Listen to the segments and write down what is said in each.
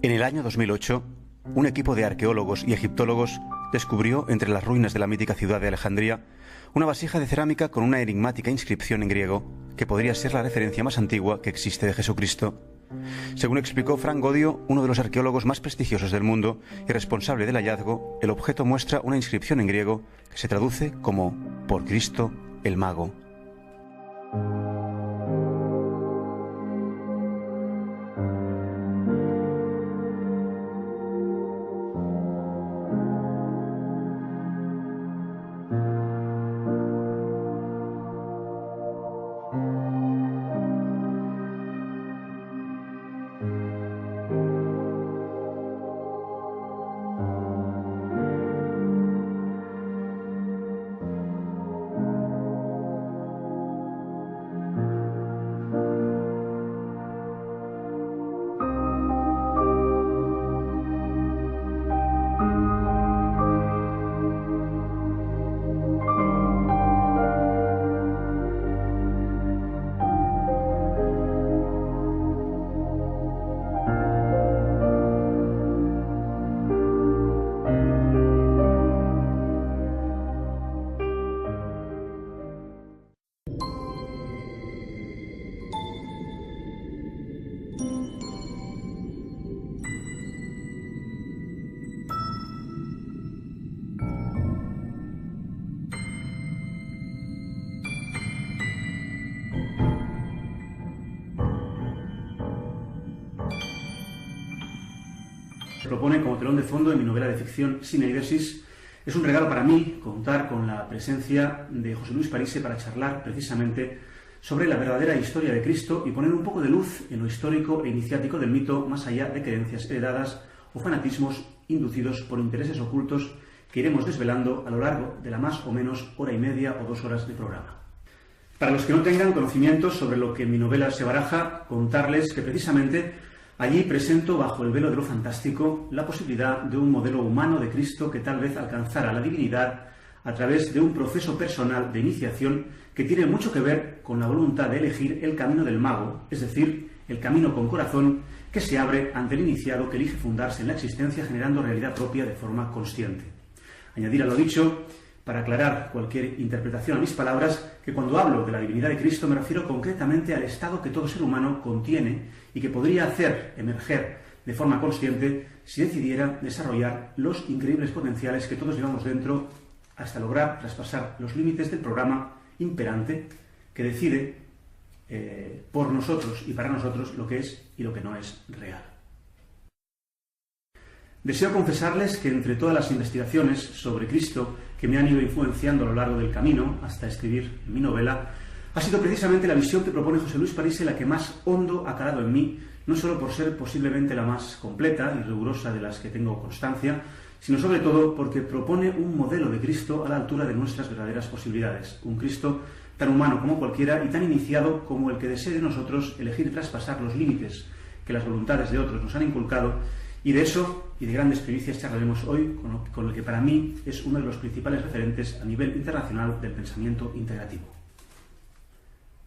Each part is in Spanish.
En el año 2008, un equipo de arqueólogos y egiptólogos descubrió entre las ruinas de la mítica ciudad de Alejandría una vasija de cerámica con una enigmática inscripción en griego que podría ser la referencia más antigua que existe de Jesucristo. Según explicó Frank Godio, uno de los arqueólogos más prestigiosos del mundo y responsable del hallazgo, el objeto muestra una inscripción en griego que se traduce como "por Cristo el mago". Se propone como telón de fondo de mi novela de ficción Sineidesis. Es un regalo para mí contar con la presencia de José Luis Parise para charlar precisamente sobre la verdadera historia de Cristo y poner un poco de luz en lo histórico e iniciático del mito, más allá de creencias heredadas o fanatismos inducidos por intereses ocultos que iremos desvelando a lo largo de la más o menos hora y media o 2 horas de programa. Para los que no tengan conocimientos sobre lo que en mi novela se baraja, contarles que precisamente allí presento, bajo el velo de lo fantástico, la posibilidad de un modelo humano de Cristo que tal vez alcanzara la divinidad a través de un proceso personal de iniciación que tiene mucho que ver con la voluntad de elegir el camino del mago, es decir, el camino con corazón que se abre ante el iniciado que elige fundarse en la existencia generando realidad propia de forma consciente. Añadir a lo dicho, para aclarar cualquier interpretación a mis palabras, que cuando hablo de la divinidad de Cristo me refiero concretamente al estado que todo ser humano contiene y que podría hacer emerger de forma consciente si decidiera desarrollar los increíbles potenciales que todos llevamos dentro hasta lograr traspasar los límites del programa imperante que decide por nosotros y para nosotros lo que es y lo que no es real. Deseo confesarles que entre todas las investigaciones sobre Cristo que me han ido influenciando a lo largo del camino hasta escribir mi novela, ha sido precisamente la visión que propone José Luis Parise la que más hondo ha calado en mí, no solo por ser posiblemente la más completa y rigurosa de las que tengo constancia, sino sobre todo porque propone un modelo de Cristo a la altura de nuestras verdaderas posibilidades, un Cristo tan humano como cualquiera y tan iniciado como el que desee de nosotros elegir traspasar los límites que las voluntades de otros nos han inculcado. Y de eso y de grandes primicias charlaremos hoy con lo que para mí es uno de los principales referentes a nivel internacional del pensamiento integrativo.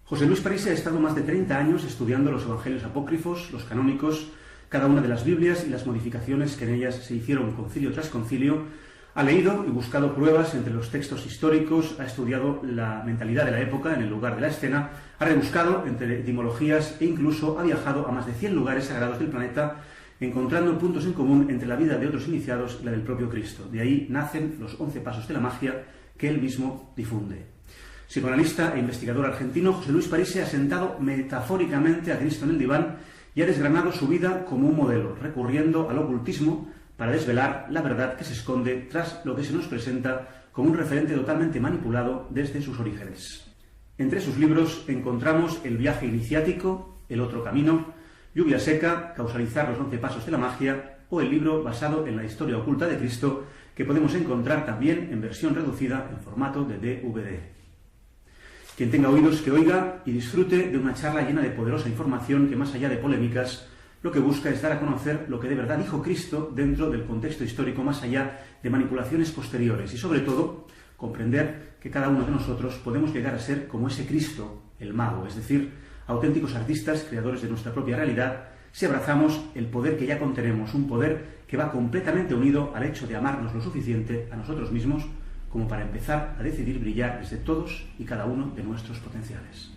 José Luis Parise ha estado más de 30 años estudiando los evangelios apócrifos, los canónicos, cada una de las Biblias y las modificaciones que en ellas se hicieron concilio tras concilio. Ha leído y buscado pruebas entre los textos históricos, ha estudiado la mentalidad de la época en el lugar de la escena, ha rebuscado entre etimologías e incluso ha viajado a más de 100 lugares sagrados del planeta, encontrando puntos en común entre la vida de otros iniciados y la del propio Cristo. De ahí nacen los 11 pasos de la magia que él mismo difunde. Psicoanalista e investigador argentino, José Luis Parise ha sentado metafóricamente a Cristo en el diván y ha desgranado su vida como un modelo, recurriendo al ocultismo para desvelar la verdad que se esconde tras lo que se nos presenta como un referente totalmente manipulado desde sus orígenes. Entre sus libros encontramos El viaje iniciático, El otro camino, Lluvia seca, Causalizar los 11 pasos de la magia, o el libro basado en la historia oculta de Cristo, que podemos encontrar también en versión reducida en formato de DVD. Quien tenga oídos que oiga y disfrute de una charla llena de poderosa información que, más allá de polémicas, lo que busca es dar a conocer lo que de verdad dijo Cristo dentro del contexto histórico, más allá de manipulaciones posteriores, y sobre todo comprender que cada uno de nosotros podemos llegar a ser como ese Cristo, el mago, es decir, auténticos artistas, creadores de nuestra propia realidad, si abrazamos el poder que ya contenemos, un poder que va completamente unido al hecho de amarnos lo suficiente a nosotros mismos como para empezar a decidir brillar desde todos y cada uno de nuestros potenciales.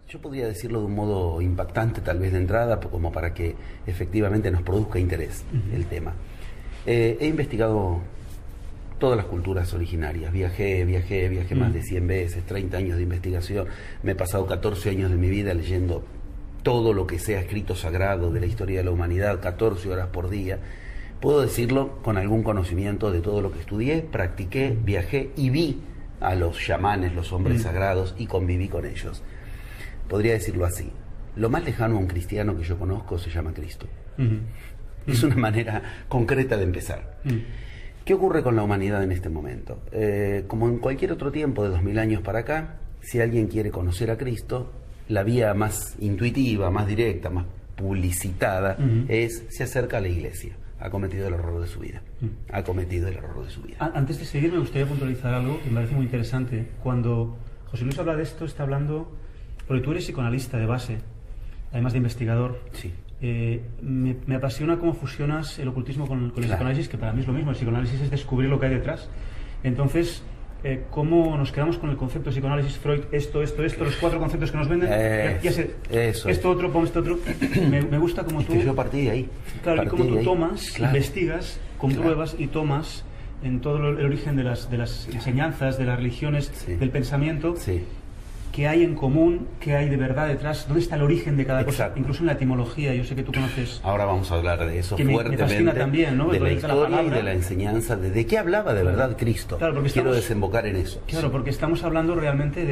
Yo podría decirlo de un modo impactante, tal vez de entrada, como para que efectivamente nos produzca interés el tema. He investigado todas las culturas originarias, viajé más de 100 veces, 30 años de investigación, me he pasado 14 años de mi vida leyendo todo lo que sea escrito sagrado de la historia de la humanidad, 14 horas por día. Puedo decirlo con algún conocimiento de todo lo que estudié, practiqué, viajé y vi a los chamanes, los hombres sagrados, y conviví con ellos. Podría decirlo así: lo más lejano a un cristiano que yo conozco se llama Cristo. Es una manera concreta de empezar. ¿Qué ocurre con la humanidad en este momento? Como en cualquier otro tiempo de 2000 años para acá, si alguien quiere conocer a Cristo, la vía más intuitiva, más directa, más publicitada se acerca a la iglesia. Ha cometido el error de su vida. Ha cometido el error de su vida. Antes de seguir, me gustaría puntualizar algo que me parece muy interesante. Cuando José Luis habla de esto, está hablando, porque tú eres psicoanalista de base, además de investigador. Sí. Me apasiona cómo fusionas el ocultismo con el psicoanálisis, que para mí es lo mismo. El psicoanálisis es descubrir lo que hay detrás. Entonces, ¿cómo nos quedamos con el concepto de psicoanálisis, Freud, esto, los 4 conceptos que nos venden? Ya sé, esto otro, pon esto otro. Me gusta como tú... Que yo partí de ahí. Claro, y como tú tomas, investigas, compruebas y tomas en todo el origen de las enseñanzas, de las religiones, del pensamiento... ¿Qué hay en común? ¿Qué hay de verdad detrás? ¿Dónde está el origen de cada cosa? Incluso en la etimología, yo sé que tú conoces... Ahora vamos a hablar de eso fuertemente. Me fascina también, ¿no? De la historia y de la enseñanza, de qué hablaba de verdad Cristo. Claro, porque quiero desembocar en eso. Claro, porque estamos hablando realmente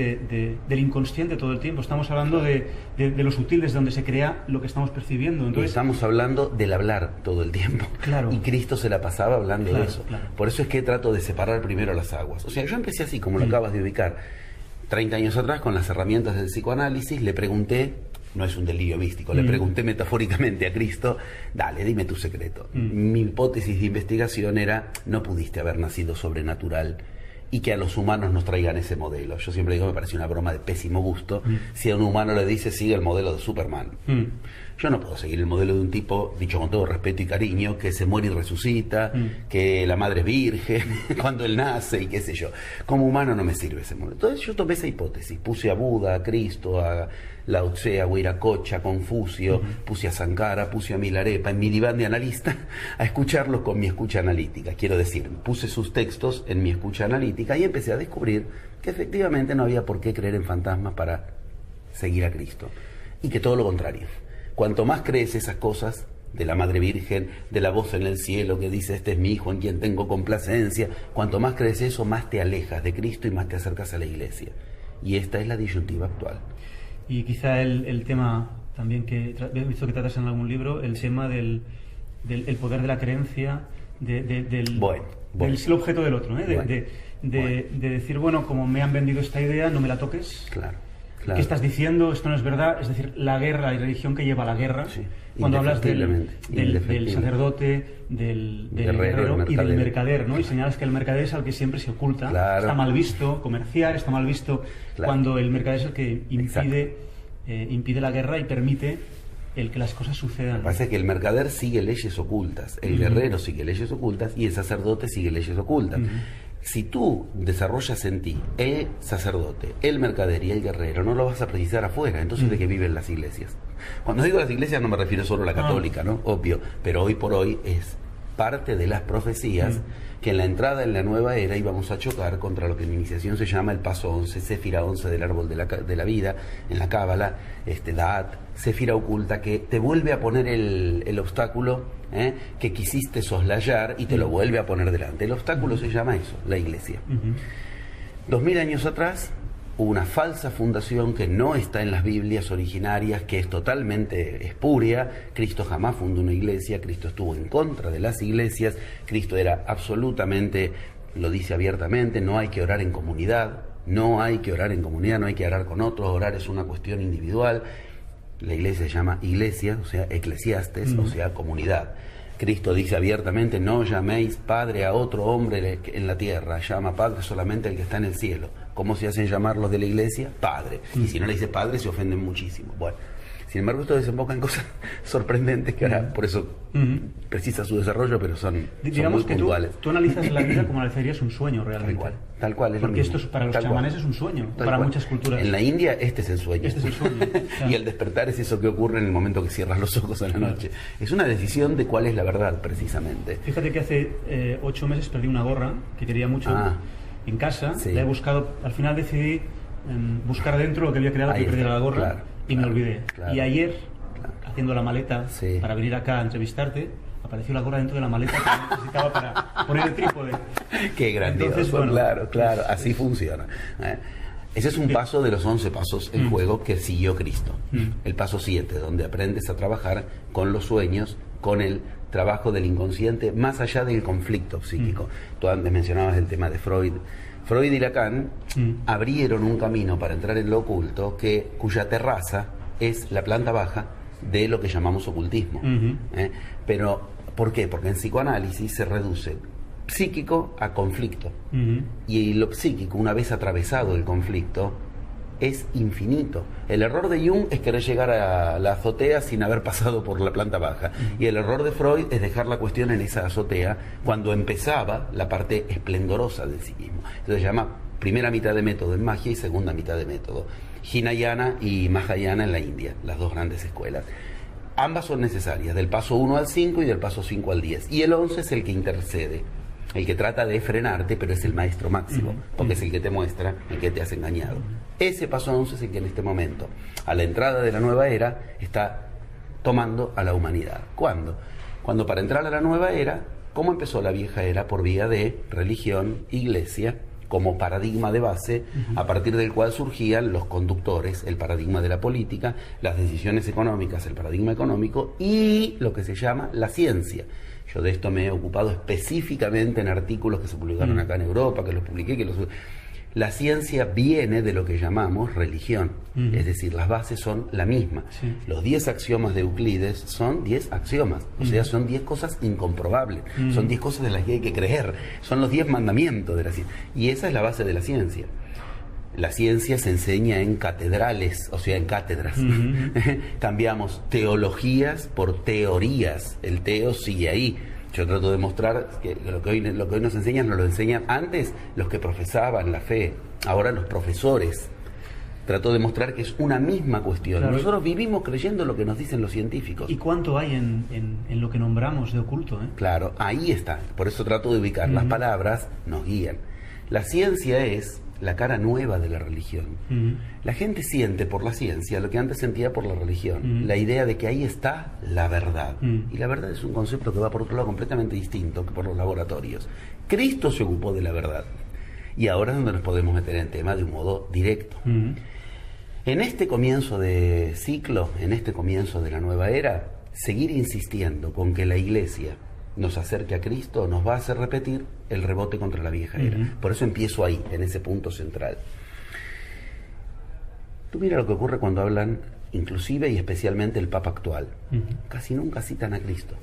del inconsciente todo el tiempo. Estamos hablando de lo sutil, desde donde se crea lo que estamos percibiendo. Entonces, estamos hablando del hablar todo el tiempo. Claro. Y Cristo se la pasaba hablando de eso. Claro. Por eso es que trato de separar primero las aguas. O sea, yo empecé así, como lo acabas de ubicar. 30 años atrás, con las herramientas del psicoanálisis, le pregunté, no es un delirio místico, le pregunté metafóricamente a Cristo, dale, dime tu secreto. Mi hipótesis de investigación era, no pudiste haber nacido sobrenatural y que a los humanos nos traigan ese modelo. Yo siempre digo, me parece una broma de pésimo gusto, si a un humano le dice, sigue el modelo de Superman. Yo no puedo seguir el modelo de un tipo, dicho con todo respeto y cariño, que se muere y resucita, que la madre es virgen cuando él nace y qué sé yo. Como humano no me sirve ese modelo. Entonces yo tomé esa hipótesis, puse a Buda, a Cristo, a Lao Tse, a Huiracocha, a Confucio, puse a Sankara, puse a Milarepa en mi diván de analista a escucharlos con mi escucha analítica. Quiero decir, puse sus textos en mi escucha analítica y empecé a descubrir que efectivamente no había por qué creer en fantasmas para seguir a Cristo. Y que todo lo contrario. Cuanto más crees esas cosas, de la Madre Virgen, de la voz en el cielo que dice, este es mi hijo en quien tengo complacencia, cuanto más crees eso, más te alejas de Cristo y más te acercas a la iglesia. Y esta es la disyuntiva actual. Y quizá el tema también que he visto que tratas en algún libro, el tema del poder de la creencia, del ser objeto del otro, de decir, bueno, como me han vendido esta idea, no me la toques. Claro. ¿Qué estás diciendo? Esto no es verdad. Es decir, la guerra y religión que lleva a la guerra. Cuando hablas del sacerdote, del guerrero y del mercader, ¿no? Y señalas que el mercader es al que siempre se oculta. Está mal visto comerciar, está mal visto cuando el mercader es el que impide la guerra y permite el que las cosas sucedan. Lo que pasa es que el mercader sigue leyes ocultas, el guerrero sigue leyes ocultas y el sacerdote sigue leyes ocultas. Si tú desarrollas en ti el sacerdote, el mercader y el guerrero, no lo vas a precisar afuera. Entonces, ¿de qué viven las iglesias? Cuando digo las iglesias no me refiero solo a la católica, ¿no? Obvio, pero hoy por hoy es parte de las profecías que en la entrada en la nueva era íbamos a chocar contra lo que en mi iniciación se llama el paso 11, Séfira 11 del árbol de la vida, en la Cábala, Da'at, Séfira oculta, que te vuelve a poner el obstáculo que quisiste soslayar y te lo vuelve a poner delante. El obstáculo se llama eso, la iglesia. 2000 años atrás hubo una falsa fundación que no está en las Biblias originarias, que es totalmente espuria. Cristo jamás fundó una iglesia, Cristo estuvo en contra de las iglesias, Cristo era absolutamente, lo dice abiertamente, no hay que orar en comunidad, no hay que orar con otros, orar es una cuestión individual. La iglesia se llama iglesia, o sea, eclesiastes, o sea, comunidad. Cristo dice abiertamente, no llaméis padre a otro hombre en la tierra, llama padre solamente al que está en el cielo. ¿Cómo se hacen llamar los de la iglesia? Padre. Y si no le dice padre, se ofenden muchísimo. Bueno, Sin embargo, esto desemboca en cosas sorprendentes que ahora, por eso precisa su desarrollo, pero son digamos muy que puntuales. tú analizas la vida como analizarías un sueño realmente. Tal cual. Es porque esto para los chamanes es un sueño, para muchas culturas. En la India este es el sueño. Este es el sueño. Y el despertar es eso que ocurre en el momento que cierras los ojos en la noche. Es una decisión de cuál es la verdad, precisamente. Fíjate que hace 8 meses perdí una gorra que quería mucho en casa. Sí. La he buscado, al final decidí buscar dentro lo que había creado que perdiera la gorra y me olvidé. Y ayer, haciendo la maleta para venir acá a entrevistarte, apareció la gorra dentro de la maleta que necesitaba para poner el trípode. Qué grandioso. Entonces, bueno, claro, así funciona. Ese es un paso de los 11 pasos en juego que siguió Cristo. El paso 7, donde aprendes a trabajar con los sueños, con el trabajo del inconsciente, más allá del conflicto psíquico. Tú antes mencionabas el tema de Freud. Freud y Lacan abrieron un camino para entrar en lo oculto cuya terraza es la planta baja de lo que llamamos ocultismo. Pero, ¿por qué? Porque en psicoanálisis se reduce psíquico a conflicto. Y lo psíquico, una vez atravesado el conflicto, es infinito. El error de Jung es querer llegar a la azotea sin haber pasado por la planta baja. Y el error de Freud es dejar la cuestión en esa azotea cuando empezaba la parte esplendorosa del psiquismo. Entonces se llama primera mitad de método en magia y segunda mitad de método. Hinayana y Mahayana en la India, las dos grandes escuelas. Ambas son necesarias, del paso 1 al 5 y del paso 5 al 10. Y el 11 es el que intercede, el que trata de frenarte, pero es el maestro máximo, porque es el que te muestra el que te has engañado. Ese paso 11 es el que en este momento, a la entrada de la nueva era, está tomando a la humanidad. ¿Cuándo? Cuando para entrar a la nueva era, ¿cómo empezó la vieja era? Por vía de religión, iglesia, como paradigma de base, a partir del cual surgían los conductores, el paradigma de la política, las decisiones económicas, el paradigma económico y lo que se llama la ciencia. Yo de esto me he ocupado específicamente en artículos que se publicaron acá en Europa, que los publiqué, La ciencia viene de lo que llamamos religión, es decir, las bases son la misma. Los 10 axiomas de Euclides son 10 axiomas, o sea, son 10 cosas incomprobables, son 10 cosas de las que hay que creer, son los 10 mandamientos de la ciencia, y esa es la base de la ciencia. La ciencia se enseña en catedrales, o sea, en cátedras. Cambiamos teologías por teorías, el teo sigue ahí. Yo trato de mostrar que lo que hoy nos enseñan, nos lo enseñan antes los que profesaban la fe, ahora los profesores. Trato de mostrar que es una misma cuestión. Claro. Nosotros vivimos creyendo lo que nos dicen los científicos. ¿Y cuánto hay en lo que nombramos de oculto? Claro, ahí está. Por eso trato de ubicar. Las palabras nos guían. La ciencia es la cara nueva de la religión. La gente siente por la ciencia lo que antes sentía por la religión, la idea de que ahí está la verdad. Y la verdad es un concepto que va por otro lado completamente distinto que por los laboratorios. Cristo se ocupó de la verdad. Y ahora es donde nos podemos meter en tema de un modo directo. En este comienzo de ciclo, en este comienzo de la nueva era, seguir insistiendo con que la Iglesia nos acerque a Cristo nos va a hacer repetir el rebote contra la vieja era. Por eso empiezo ahí, en ese punto central. Tú mira lo que ocurre cuando hablan, inclusive y especialmente el Papa actual. Casi nunca citan a Cristo.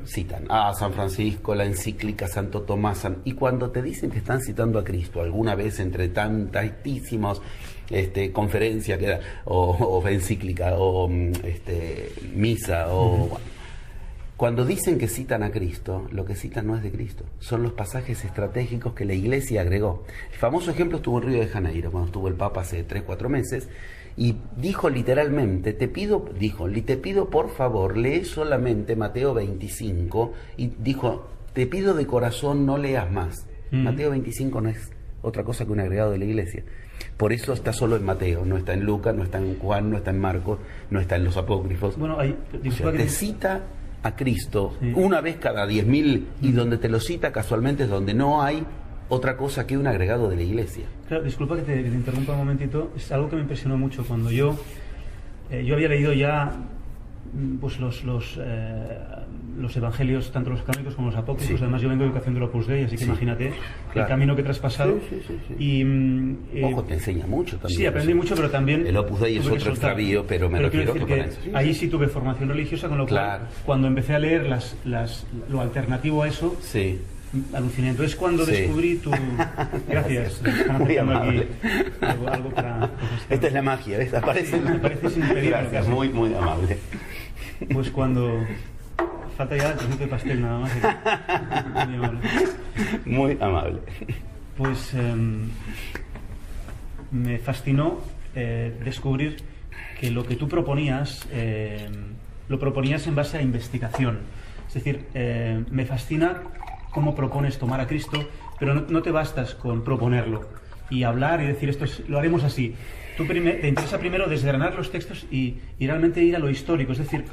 Citan a San Francisco, la encíclica Santo Tomás, y cuando te dicen que están citando a Cristo alguna vez entre tantísimos conferencias que da, o encíclica o misa o cuando dicen que citan a Cristo, lo que citan no es de Cristo, son los pasajes estratégicos que la Iglesia agregó. El famoso ejemplo estuvo en Río de Janeiro, cuando estuvo el Papa hace 3-4 meses, y dijo literalmente, te pido por favor, lee solamente Mateo 25, y dijo, te pido de corazón, no leas más. Mateo 25 no es otra cosa que un agregado de la Iglesia. Por eso está solo en Mateo, no está en Lucas, no está en Juan, no está en Marcos, no está en los apócrifos. Bueno, te cita a Cristo una vez cada 10.000 y donde te lo cita casualmente es donde no hay otra cosa que un agregado de la Iglesia. Claro, disculpa que te interrumpa un momentito, es algo que me impresionó mucho cuando yo había leído ya pues los evangelios, tanto los canónicos como los apócrifos. Además yo vengo de educación del Opus Dei, así que imagínate el camino que he traspasado. Ojo, te enseña mucho también. Sí, aprendí mucho, pero también el Opus Dei es otro extravío, pero me refiero que ahí sí tuve formación religiosa, con lo cual cuando empecé a leer lo alternativo a eso, aluciné. Entonces cuando descubrí tu... Gracias. Muy amable. Algo para... Esta es la magia, ¿ves? Aparece. Sí, me parece sin pedir. Gracias, muy, muy amable. Pues cuando... Falta ya el trocito de pastel nada más. Muy amable. Muy amable. Pues me fascinó descubrir que lo que tú proponías lo proponías en base a investigación. Es decir, me fascina cómo propones tomar a Cristo, pero no te bastas con proponerlo y hablar y decir lo haremos así. Tú te interesa primero desgranar los textos y realmente ir a lo histórico, es decir...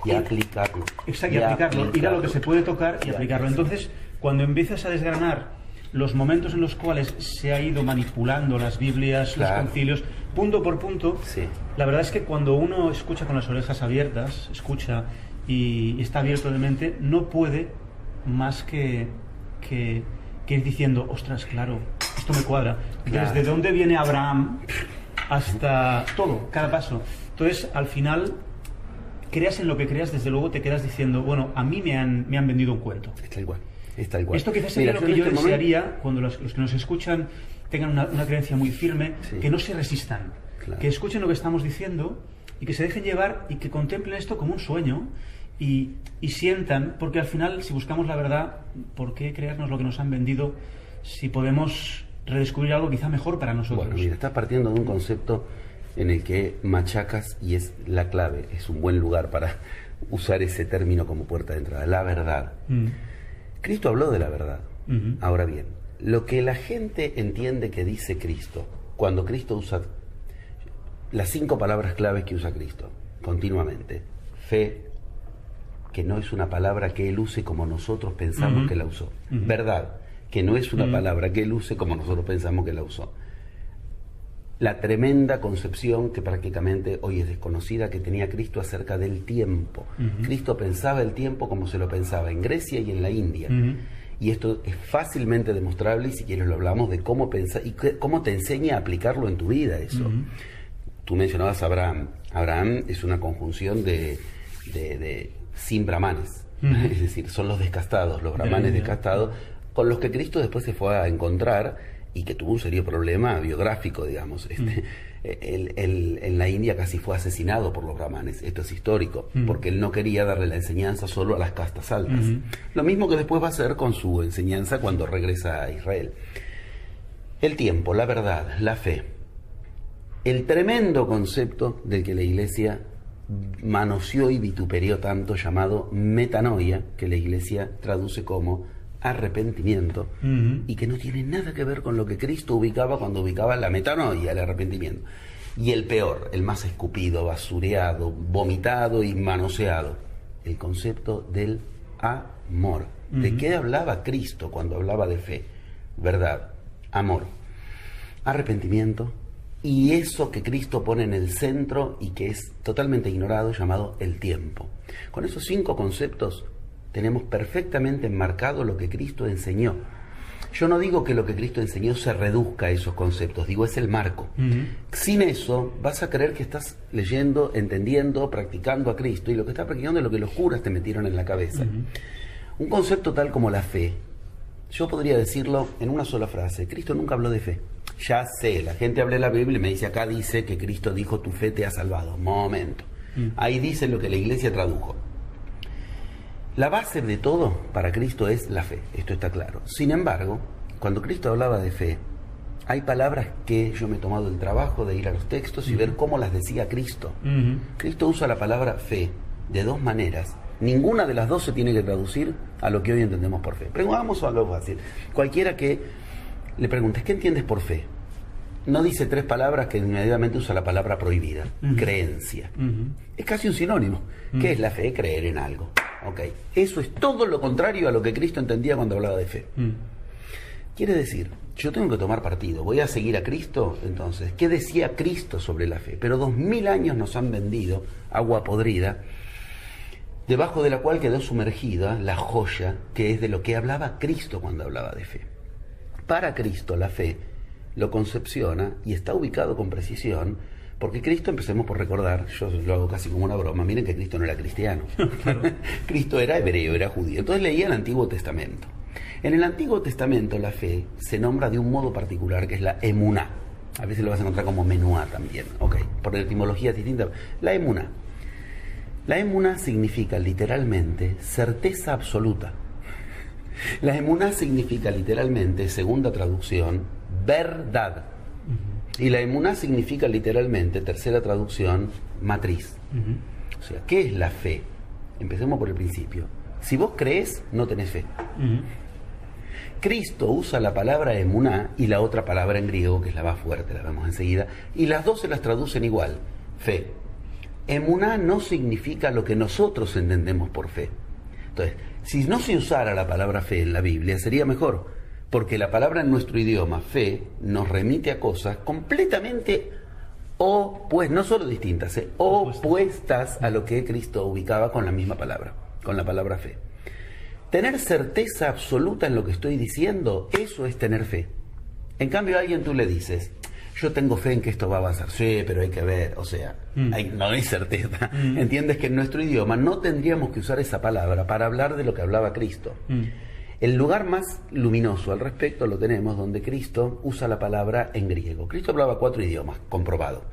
Y aplicarlo. Exacto, y aplicarlo, ir a lo que se puede tocar y aplicarlo. Entonces, cuando empiezas a desgranar los momentos en los cuales se ha ido manipulando las Biblias, los concilios, punto por punto, la verdad es que cuando uno escucha con las orejas abiertas, escucha y está abierto de mente, no puede más que ir diciendo, ostras, claro, esto me cuadra. Desde dónde viene Abraham hasta todo, cada paso. Entonces, al final... creas en lo que creas, desde luego te quedas diciendo, bueno, a mí me han vendido un cuento. Es tal cual, es tal cual. Esto quizás sería lo que yo desearía cuando los que nos escuchan tengan una creencia muy firme, que no se resistan, que escuchen lo que estamos diciendo y que se dejen llevar y que contemplen esto como un sueño y sientan, porque al final, si buscamos la verdad, ¿por qué creernos lo que nos han vendido si podemos redescubrir algo quizá mejor para nosotros? Bueno, mira, estás partiendo de un concepto en el que machacas, y es la clave, es un buen lugar para usar ese término como puerta de entrada, la verdad. Cristo habló de la verdad. Ahora bien, lo que la gente entiende que dice Cristo, cuando Cristo usa las 5 palabras claves que usa Cristo continuamente: fe, que no es una palabra que él use como nosotros pensamos que la usó; verdad, que no es una palabra que él use como nosotros pensamos que la usó; la tremenda concepción que prácticamente hoy es desconocida que tenía Cristo acerca del tiempo. Cristo pensaba el tiempo como se lo pensaba en Grecia y en la India. Y esto es fácilmente demostrable, y si quieres lo hablamos de cómo pensar y cómo te enseña a aplicarlo en tu vida eso. Tú mencionabas a Abraham. Abraham es una conjunción de sin brahmanes. Es decir, son los descastados, los brahmanes descastados, con los que Cristo después se fue a encontrar y que tuvo un serio problema biográfico, digamos. Él en la India casi fue asesinado por los brahmanes. Esto es histórico, porque él no quería darle la enseñanza solo a las castas altas. Lo mismo que después va a hacer con su enseñanza cuando regresa a Israel. El tiempo, la verdad, la fe. El tremendo concepto del que la Iglesia manoseó y vituperió tanto, llamado metanoia, que la Iglesia traduce como arrepentimiento, y que no tiene nada que ver con lo que Cristo ubicaba cuando ubicaba la metanoia, el arrepentimiento. Y el peor, el más escupido, basureado, vomitado y manoseado, el concepto del amor. ¿De qué hablaba Cristo cuando hablaba de fe? Verdad, amor, arrepentimiento, y eso que Cristo pone en el centro y que es totalmente ignorado, llamado el tiempo. Con esos 5 conceptos tenemos perfectamente enmarcado lo que Cristo enseñó. Yo no digo que lo que Cristo enseñó se reduzca a esos conceptos, digo, es el marco. Sin eso vas a creer que estás leyendo, entendiendo, practicando a Cristo, y lo que estás practicando es lo que los curas te metieron en la cabeza. Un concepto tal como la fe, yo podría decirlo en una sola frase: Cristo nunca habló de fe. Ya sé, la gente habla de la Biblia y me dice, acá dice que Cristo dijo, tu fe te ha salvado. Momento. Ahí dice lo que la Iglesia tradujo. La base de todo para Cristo es la fe, esto está claro. Sin embargo, cuando Cristo hablaba de fe, hay palabras que yo me he tomado el trabajo de ir a los textos y ver cómo las decía Cristo. Cristo usa la palabra fe de 2 maneras. Ninguna de las 2 se tiene que traducir a lo que hoy entendemos por fe. Pero vamos a algo fácil. Cualquiera que le preguntes, ¿qué entiendes por fe? No dice 3 palabras que inmediatamente usa la palabra prohibida. Creencia. Es casi un sinónimo. ¿Qué es la fe? Creer en algo. Okay. Eso es todo lo contrario a lo que Cristo entendía cuando hablaba de fe. Quiere decir, yo tengo que tomar partido, voy a seguir a Cristo. Entonces, ¿qué decía Cristo sobre la fe? Pero 2000 años nos han vendido agua podrida, debajo de la cual quedó sumergida la joya que es de lo que hablaba Cristo cuando hablaba de fe. Para Cristo la fe lo concepciona y está ubicado con precisión, porque Cristo, empecemos por recordar, yo lo hago casi como una broma, miren que Cristo no era cristiano. Cristo era hebreo, era judío. Entonces leía el Antiguo Testamento. En el Antiguo Testamento la fe se nombra de un modo particular, que es la emuná. A veces lo vas a encontrar como menuá también, ok, por etimología distinta. La emuná. La emuná significa literalmente certeza absoluta. La emuná significa literalmente, segunda traducción, verdad. Y la emuná significa literalmente, tercera traducción, matriz. O sea, ¿qué es la fe? Empecemos por el principio. Si vos crees, no tenés fe. Cristo usa la palabra emuná y la otra palabra en griego, que es la más fuerte, la vemos enseguida, y las dos se las traducen igual, fe. Emuná no significa lo que nosotros entendemos por fe. Entonces, si no se usara la palabra fe en la Biblia, sería mejor, porque la palabra en nuestro idioma, fe, nos remite a cosas completamente pues no solo distintas, opuestas a lo que Cristo ubicaba con la misma palabra, con la palabra fe. Tener certeza absoluta en lo que estoy diciendo, eso es tener fe. En cambio, a alguien tú le dices, yo tengo fe en que esto va a avanzar. Sí, pero hay que ver, o sea, no hay certeza. Entiendes que en nuestro idioma no tendríamos que usar esa palabra para hablar de lo que hablaba Cristo. El lugar más luminoso al respecto lo tenemos donde Cristo usa la palabra en griego. Cristo hablaba 4 idiomas, comprobado.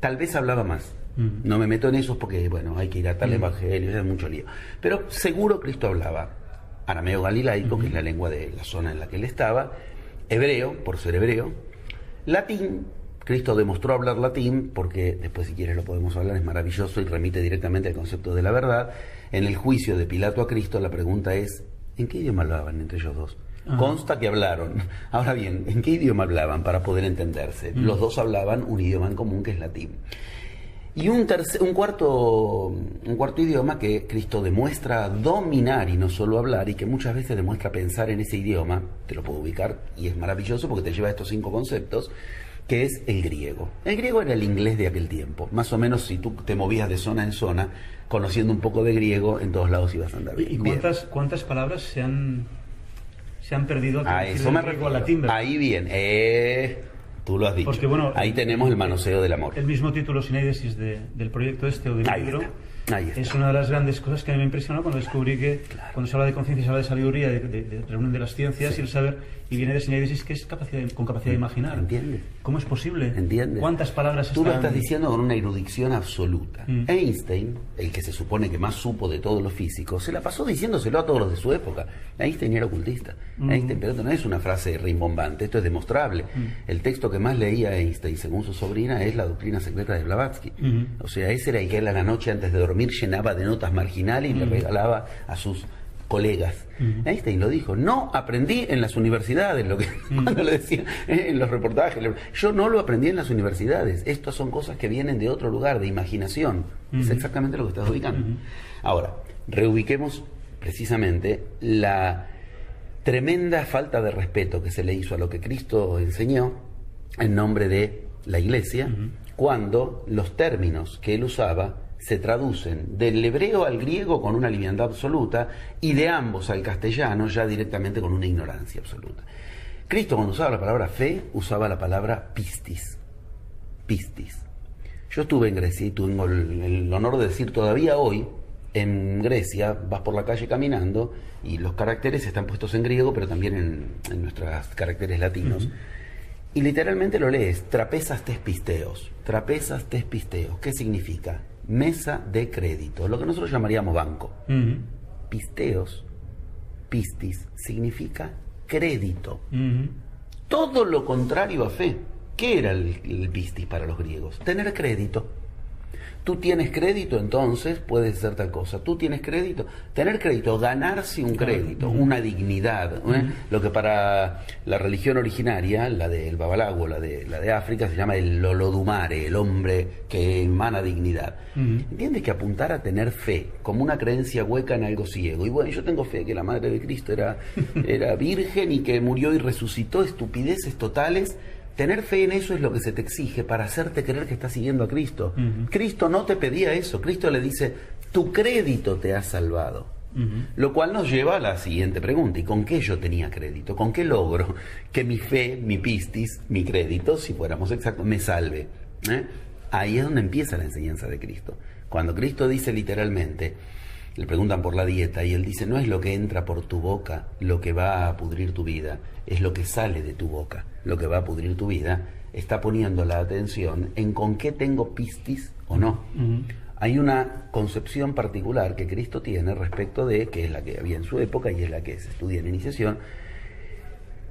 Tal vez hablaba más. No me meto en esos porque, bueno, hay que ir a tal evangelio, es mucho lío. Pero seguro Cristo hablaba arameo galilaico, que es la lengua de la zona en la que él estaba, hebreo, por ser hebreo, latín. Cristo demostró hablar latín, porque después si quieres lo podemos hablar, es maravilloso y remite directamente al concepto de la verdad. En el juicio de Pilato a Cristo la pregunta es, ¿en qué idioma hablaban entre ellos dos? Consta que hablaron. Ahora bien, ¿en qué idioma hablaban para poder entenderse? Los dos hablaban un idioma en común que es latín. Y un cuarto idioma que Cristo demuestra dominar y no solo hablar, y que muchas veces demuestra pensar en ese idioma, te lo puedo ubicar, y es maravilloso porque te lleva a estos 5 conceptos, que es el griego. El griego era el inglés de aquel tiempo. Más o menos si tú te movías de zona en zona, conociendo un poco de griego, en todos lados ibas a andar bien. ¿Y cuántas palabras se han perdido a eso me refiero, al latín? Ahí bien, tú lo has dicho. Porque, bueno, ahí tenemos el manoseo del amor. El mismo título sinéidesis del proyecto o del libro es una de las grandes cosas que a mí me impresionó cuando descubrí que cuando se habla de conciencia se habla de sabiduría, de reunión de las ciencias y el saber, y viene de sinéidesis, que es con capacidad de imaginar. ¿Entiendes? ¿Cómo es posible? ¿Entiendes? ¿Cuántas palabras Tú lo estás diciendo con una erudición absoluta. Einstein, el que se supone que más supo de todos los físicos, se la pasó diciéndoselo a todos los de su época. Einstein era ocultista. Einstein, pero esto no es una frase rimbombante, esto es demostrable. El texto que más leía Einstein, según su sobrina, es La doctrina secreta de Blavatsky. O sea, ese era el que él a la noche antes de dormir llenaba de notas marginales y le regalaba a sus colegas. Einstein lo dijo, no aprendí en las universidades, lo que cuando lo decía en los reportajes, yo no lo aprendí en las universidades, estas son cosas que vienen de otro lugar, de imaginación. Es exactamente lo que estás ubicando. Ahora, reubiquemos precisamente la tremenda falta de respeto que se le hizo a lo que Cristo enseñó en nombre de la Iglesia, cuando los términos que él usaba se traducen del hebreo al griego con una liviandad absoluta y de ambos al castellano ya directamente con una ignorancia absoluta. Cristo, cuando usaba la palabra fe, usaba la palabra pistis. Pistis. Yo estuve en Grecia y tengo el honor de decir todavía hoy, en Grecia vas por la calle caminando y los caracteres están puestos en griego, pero también en nuestros caracteres latinos. Y literalmente lo lees, trapezas tes pisteos. Trapezas tes pisteos. ¿Qué significa? Mesa de crédito, lo que nosotros llamaríamos banco. Pisteos, pistis, significa crédito. Todo lo contrario a fe. ¿Qué era el pistis para los griegos? Tener crédito. Tú tienes crédito, entonces puedes hacer tal cosa. Tú tienes crédito. Tener crédito, ganarse un crédito, una dignidad. Lo que para la religión originaria, la del Babalago, la de África, se llama el Olodumare, el hombre que emana dignidad. ¿Entiendes que apuntar a tener fe como una creencia hueca en algo ciego? Y bueno, yo tengo fe que la madre de Cristo era virgen y que murió y resucitó, estupideces totales. Tener fe en eso es lo que se te exige para hacerte creer que estás siguiendo a Cristo. Cristo no te pedía eso. Cristo le dice, tu crédito te ha salvado. Lo cual nos lleva a la siguiente pregunta. ¿Y con qué yo tenía crédito? ¿Con qué logro que mi fe, mi pistis, mi crédito, si fuéramos exactos, me salve? Ahí es donde empieza la enseñanza de Cristo. Cuando Cristo dice literalmente, le preguntan por la dieta y él dice, no es lo que entra por tu boca lo que va a pudrir tu vida, es lo que sale de tu boca lo que va a pudrir tu vida. Está poniendo la atención en con qué tengo pistis o no. Hay una concepción particular que Cristo tiene respecto de, que es la que había en su época y es la que se estudia en iniciación,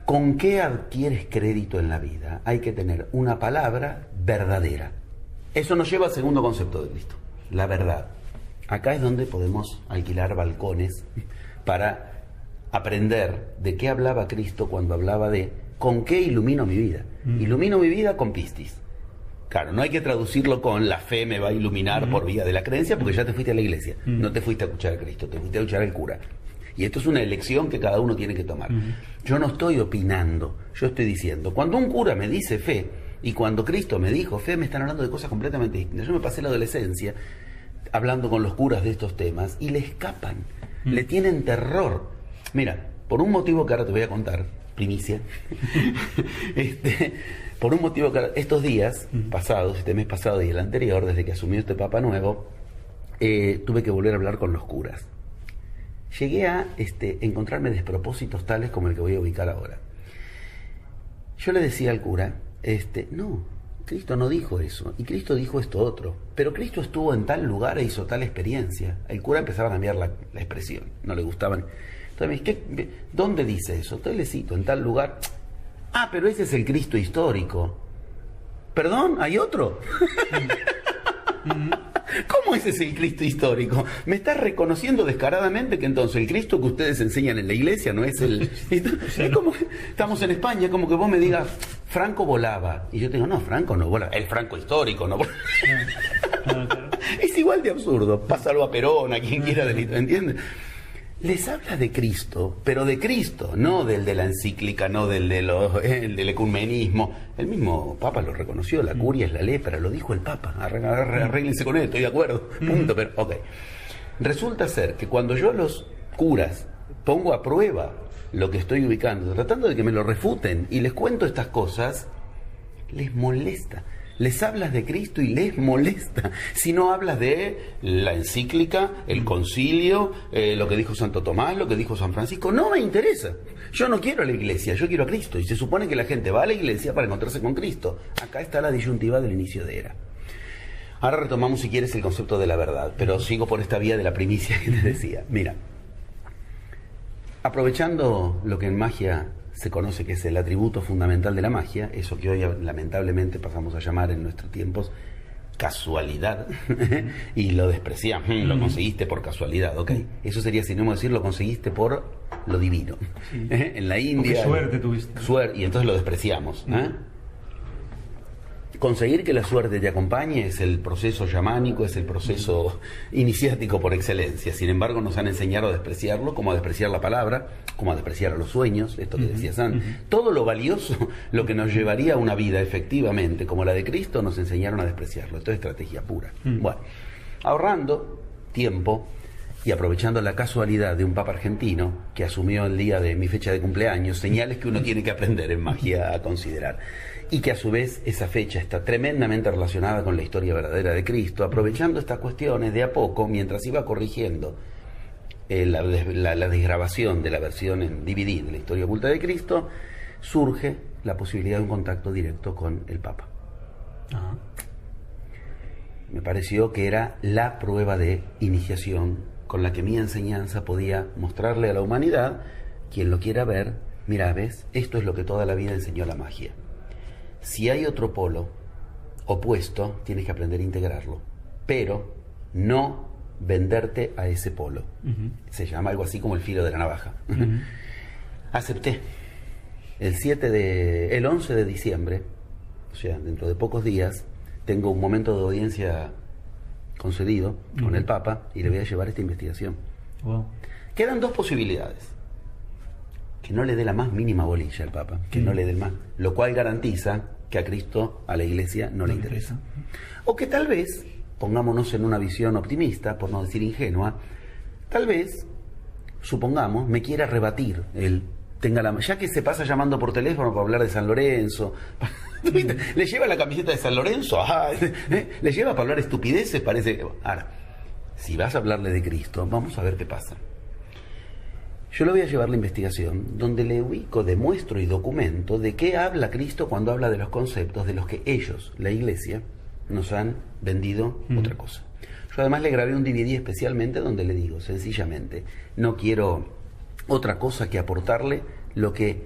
con qué adquieres crédito en la vida. Hay que tener una palabra verdadera. Eso nos lleva al segundo concepto de Cristo, la verdad. Acá es donde podemos alquilar balcones para aprender de qué hablaba Cristo cuando hablaba de con qué ilumino mi vida. Ilumino mi vida con pistis. Claro, no hay que traducirlo con la fe me va a iluminar por vía de la creencia, porque ya te fuiste a la iglesia, no te fuiste a escuchar a Cristo, te fuiste a escuchar al cura. Y esto es una elección que cada uno tiene que tomar. Yo no estoy opinando, yo estoy diciendo, cuando un cura me dice fe, y cuando Cristo me dijo fe, me están hablando de cosas completamente distintas. Yo me pasé la adolescencia hablando con los curas de estos temas y le escapan, le tienen terror. Mira, por un motivo que ahora te voy a contar, primicia, por un motivo que estos días pasados, este mes pasado y el anterior, desde que asumió este Papa nuevo, tuve que volver a hablar con los curas. Llegué a encontrarme despropósitos tales como el que voy a ubicar ahora. Yo le decía al cura, no, Cristo no dijo eso, y Cristo dijo esto otro, pero Cristo estuvo en tal lugar e hizo tal experiencia. El cura empezaba a cambiar la expresión, no le gustaban. Entonces me dice, ¿dónde dice eso? Entonces le cito, en tal lugar. Ah, pero ese es el Cristo histórico. ¿Perdón? ¿Hay otro? ¿Cómo ese es el Cristo histórico? Me estás reconociendo descaradamente que entonces el Cristo que ustedes enseñan en la iglesia no es el... Es como que estamos en España, como que vos me digas, Franco volaba. Y yo te digo, no, Franco no volaba. El Franco histórico no volaba. Es igual de absurdo. Pásalo a Perón, a quien quiera delito, ¿entiendes? Les habla de Cristo, pero de Cristo, no del de la encíclica, no del del ecumenismo. El mismo Papa lo reconoció, la curia es la lepra, lo dijo el Papa. Arréglense con él, estoy de acuerdo. Punto, pero ok. Resulta ser que cuando yo a los curas pongo a prueba lo que estoy ubicando, tratando de que me lo refuten y les cuento estas cosas, les molesta. Les hablas de Cristo y les molesta. Si no hablas de la encíclica, el concilio, lo que dijo Santo Tomás, lo que dijo San Francisco, no me interesa. Yo no quiero a la iglesia, yo quiero a Cristo. Y se supone que la gente va a la iglesia para encontrarse con Cristo. Acá está la disyuntiva del inicio de era. Ahora retomamos, si quieres, el concepto de la verdad, pero sigo por esta vía de la primicia que te decía. Mira, aprovechando lo que en magia se conoce que es el atributo fundamental de la magia, eso que hoy lamentablemente pasamos a llamar en nuestros tiempos casualidad, y lo despreciamos, lo conseguiste por casualidad, ok. Eso sería sinónimo de decir lo conseguiste por lo divino. En la India... Qué suerte tuviste. Suerte, y entonces lo despreciamos. Conseguir que la suerte te acompañe es el proceso chamánico, es el proceso iniciático por excelencia. Sin embargo, nos han enseñado a despreciarlo, como a despreciar la palabra, como a despreciar a los sueños, esto que decías antes. Todo lo valioso, lo que nos llevaría a una vida efectivamente como la de Cristo, nos enseñaron a despreciarlo. Esto es estrategia pura. Bueno, ahorrando tiempo y aprovechando la casualidad de un papa argentino que asumió el día de mi fecha de cumpleaños, señales que uno tiene que aprender en magia a considerar. Y que a su vez esa fecha está tremendamente relacionada con la historia verdadera de Cristo, aprovechando estas cuestiones de a poco, mientras iba corrigiendo la desgrabación de la versión en DVD de la historia oculta de Cristo, surge la posibilidad de un contacto directo con el Papa. Me pareció que era la prueba de iniciación con la que mi enseñanza podía mostrarle a la humanidad, quien lo quiera ver, mira, ves, esto es lo que toda la vida enseñó la magia. Si hay otro polo opuesto, tienes que aprender a integrarlo, pero no venderte a ese polo. Se llama algo así como el filo de la navaja. Acepté. El 11 de diciembre, o sea, dentro de pocos días, tengo un momento de audiencia concedido con el Papa y le voy a llevar esta investigación. Quedan dos posibilidades. Que no le dé la más mínima bolilla al Papa, que no le dé el más, lo cual garantiza que a Cristo, a la Iglesia, no le interesa. O que tal vez, pongámonos en una visión optimista, por no decir ingenua, tal vez, supongamos, me quiera rebatir ya que se pasa llamando por teléfono para hablar de San Lorenzo, le lleva la camiseta de San Lorenzo, le lleva para hablar estupideces, parece que... Ahora, si vas a hablarle de Cristo, vamos a ver qué pasa. Yo le voy a llevar la investigación donde le ubico, demuestro y documento de qué habla Cristo cuando habla de los conceptos de los que ellos, la Iglesia, nos han vendido otra cosa. Yo además le grabé un DVD especialmente donde le digo, sencillamente, no quiero otra cosa que aportarle lo que,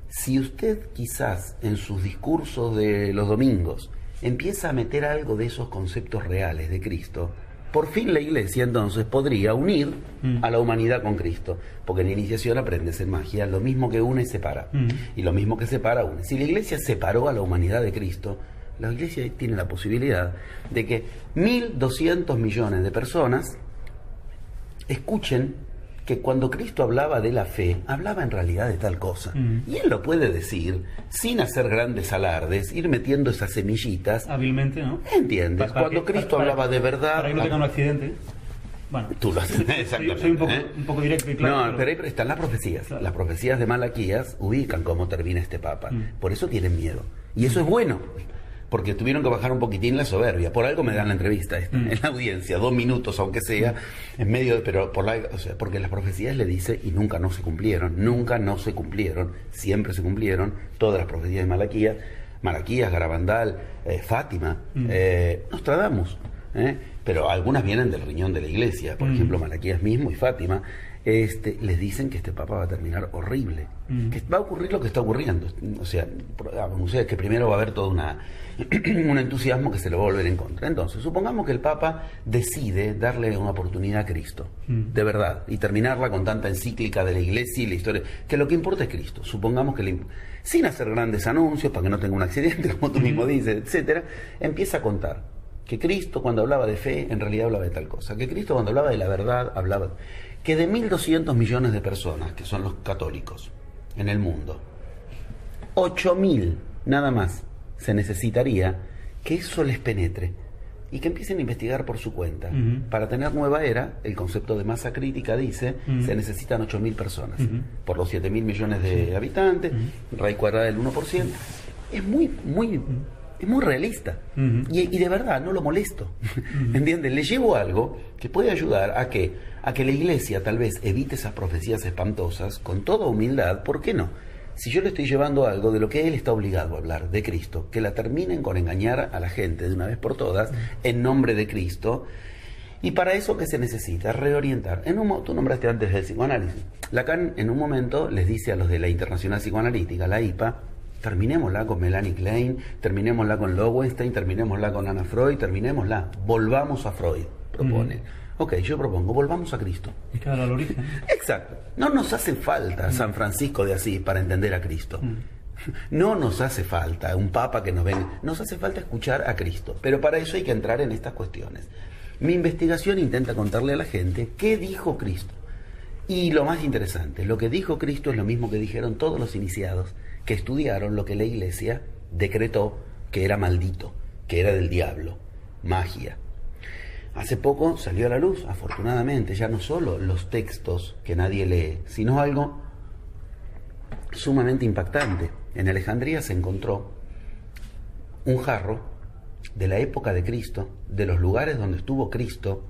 si usted quizás en sus discursos de los domingos empieza a meter algo de esos conceptos reales de Cristo, por fin la Iglesia entonces podría unir a la humanidad con Cristo, porque en la iniciación aprendes en magia lo mismo que une separa, y lo mismo que separa une. Si la Iglesia separó a la humanidad de Cristo, la Iglesia tiene la posibilidad de que 1.200 millones de personas escuchen que cuando Cristo hablaba de la fe, hablaba en realidad de tal cosa. Y Él lo puede decir sin hacer grandes alardes, ir metiendo esas semillitas. Hábilmente, ¿no? ¿Entiendes? Cuando Cristo hablaba de verdad... Para que no tenga un accidente. Bueno, tú lo haces, exactamente. Soy un poco directo y claro. No, pero ahí están las profecías. Claro. Las profecías de Malaquías ubican cómo termina este Papa. Por eso tienen miedo. Y eso es bueno. Porque tuvieron que bajar un poquitín la soberbia. Por algo me dan la entrevista en la audiencia, 2 minutos aunque sea, en medio de, pero porque las profecías le dice y nunca no se cumplieron, siempre se cumplieron, todas las profecías de Malaquías, Garabandal, Fátima, Nostradamus, pero algunas vienen del riñón de la Iglesia, por ejemplo Malaquías mismo y Fátima. Les dicen que este Papa va a terminar horrible, que va a ocurrir lo que está ocurriendo, o sea, que primero va a haber todo un entusiasmo que se lo va a volver en contra. Entonces, supongamos que el Papa decide darle una oportunidad a Cristo, de verdad, y terminarla con tanta encíclica de la Iglesia y la historia, que lo que importa es Cristo. Supongamos que sin hacer grandes anuncios, para que no tenga un accidente, como tú mismo dices, etcétera, empieza a contar que Cristo cuando hablaba de fe, en realidad hablaba de tal cosa, que Cristo cuando hablaba de la verdad, hablaba... que de 1.200 millones de personas, que son los católicos en el mundo, 8.000 nada más se necesitaría que eso les penetre y que empiecen a investigar por su cuenta. Para tener nueva era, el concepto de masa crítica dice, se necesitan 8.000 personas, por los 7.000 millones de habitantes, raíz cuadrada del 1%. Es muy realista. Y de verdad no lo molesto. ¿Entiendes? Le llevo algo que puede ayudar a que la Iglesia tal vez evite esas profecías espantosas con toda humildad. ¿Por qué no? Si yo le estoy llevando algo de lo que él está obligado a hablar, de Cristo, que la terminen con engañar a la gente de una vez por todas en nombre de Cristo. Y para eso, ¿qué se necesita? Reorientar. Tú nombraste antes el psicoanálisis. Lacan en un momento les dice a los de la Internacional Psicoanalítica, la IPA, terminémosla con Melanie Klein, terminémosla con Lowenstein, terminémosla con Anna Freud, volvamos a Freud, propone. Ok, yo propongo, volvamos a Cristo. Y claro, al origen. Exacto. No nos hace falta San Francisco de Asís para entender a Cristo. No nos hace falta un papa que nos venga. Nos hace falta escuchar a Cristo. Pero para eso hay que entrar en estas cuestiones. Mi investigación intenta contarle a la gente qué dijo Cristo. Y lo más interesante, lo que dijo Cristo es lo mismo que dijeron todos los iniciados que estudiaron lo que la Iglesia decretó que era maldito, que era del diablo, magia. Hace poco salió a la luz, afortunadamente, ya no solo los textos que nadie lee, sino algo sumamente impactante. En Alejandría se encontró un jarro de la época de Cristo, de los lugares donde estuvo Cristo.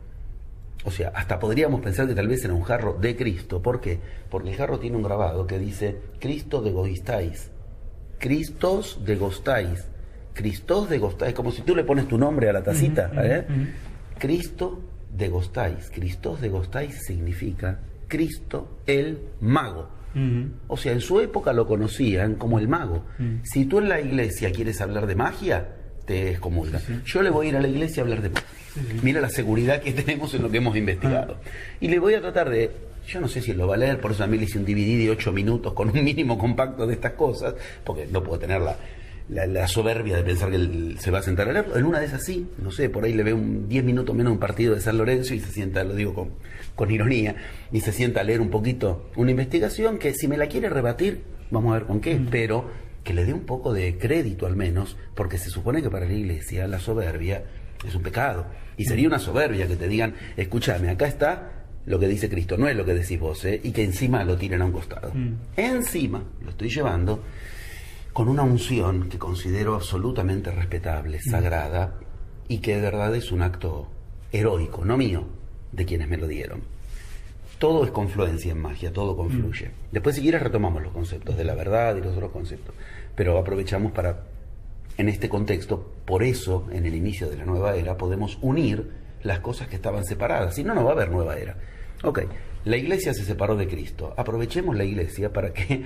O sea, hasta podríamos pensar que tal vez era un jarro de Cristo. ¿Por qué? Porque el jarro tiene un grabado que dice Cristo de Gostáis, Cristos de Gostáis, Cristos de Gostáis, como si tú le pones tu nombre a la tacita, Cristo de Gostáis. Cristos de Gostáis significa Cristo el mago. O sea, en su época lo conocían como el mago. Si tú en la iglesia quieres hablar de magia, te excomulgan. Yo le voy a ir a la iglesia a hablar de magia. Mira la seguridad que tenemos en lo que hemos investigado. Y le voy a tratar de... Yo no sé si él lo va a leer, por eso también le hice un DVD de 8 minutos con un mínimo compacto de estas cosas, porque no puedo tener la soberbia de pensar que él se va a sentar a leerlo. En una de esas sí, no sé, por ahí le veo 10 minutos menos un partido de San Lorenzo y se sienta, lo digo con ironía, y se sienta a leer un poquito una investigación que si me la quiere rebatir, vamos a ver con qué, pero que le dé un poco de crédito al menos, porque se supone que para la Iglesia la soberbia es un pecado. Y sería una soberbia que te digan, escúchame, acá está lo que dice Cristo, no es lo que decís vos, y que encima lo tiren a un costado. Encima lo estoy llevando con una unción que considero absolutamente respetable, sagrada, y que de verdad es un acto heroico, no mío, de quienes me lo dieron. Todo es confluencia en magia, todo confluye. Después, si quieres, retomamos los conceptos de la verdad y los otros conceptos. Pero aprovechamos para, en este contexto, por eso, en el inicio de la nueva era, podemos unir las cosas que estaban separadas. Si no, no va a haber nueva era. Ok, la iglesia se separó de Cristo. Aprovechemos la iglesia para que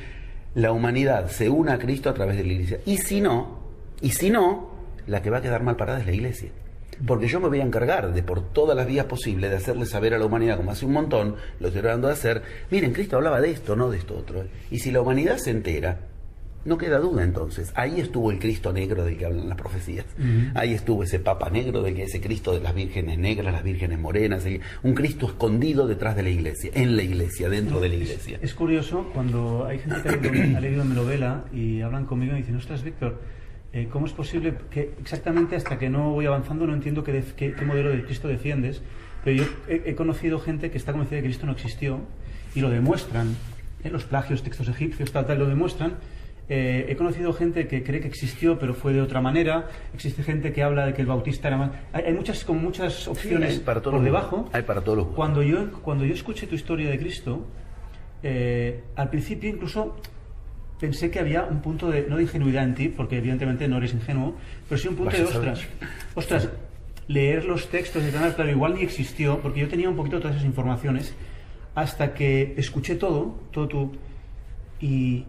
la humanidad se una a Cristo a través de la iglesia. Y si no, la que va a quedar mal parada es la iglesia. Porque yo me voy a encargar de, por todas las vías posibles, de hacerle saber a la humanidad, como hace un montón, lo estoy tratando de hacer, miren, Cristo hablaba de esto, no de esto otro. Y si la humanidad se entera, no queda duda entonces. Ahí estuvo el Cristo negro del que hablan las profecías. Ahí estuvo ese Papa negro, ese Cristo de las vírgenes negras, las vírgenes morenas, un Cristo escondido detrás de la iglesia, en la iglesia, dentro de la iglesia. Es curioso cuando hay gente que ha leído mi novela y hablan conmigo y dicen, ostras, Víctor, ¿cómo es posible que exactamente hasta que no voy avanzando no entiendo qué modelo de Cristo defiendes? Pero yo he conocido gente que está convencida de que Cristo no existió y lo demuestran, los plagios, textos egipcios, tal, lo demuestran. He conocido gente que cree que existió pero fue de otra manera. Existe gente que habla de que el Bautista era más... Hay muchas opciones para todos por debajo. Hay para todos los gustos. Cuando yo escuché tu historia de Cristo, al principio incluso pensé que había un punto no de ingenuidad en ti, porque evidentemente no eres ingenuo, pero sí un punto de ostras, leer los textos de tan claro, igual ni existió, porque yo tenía un poquito todas esas informaciones, hasta que escuché todo y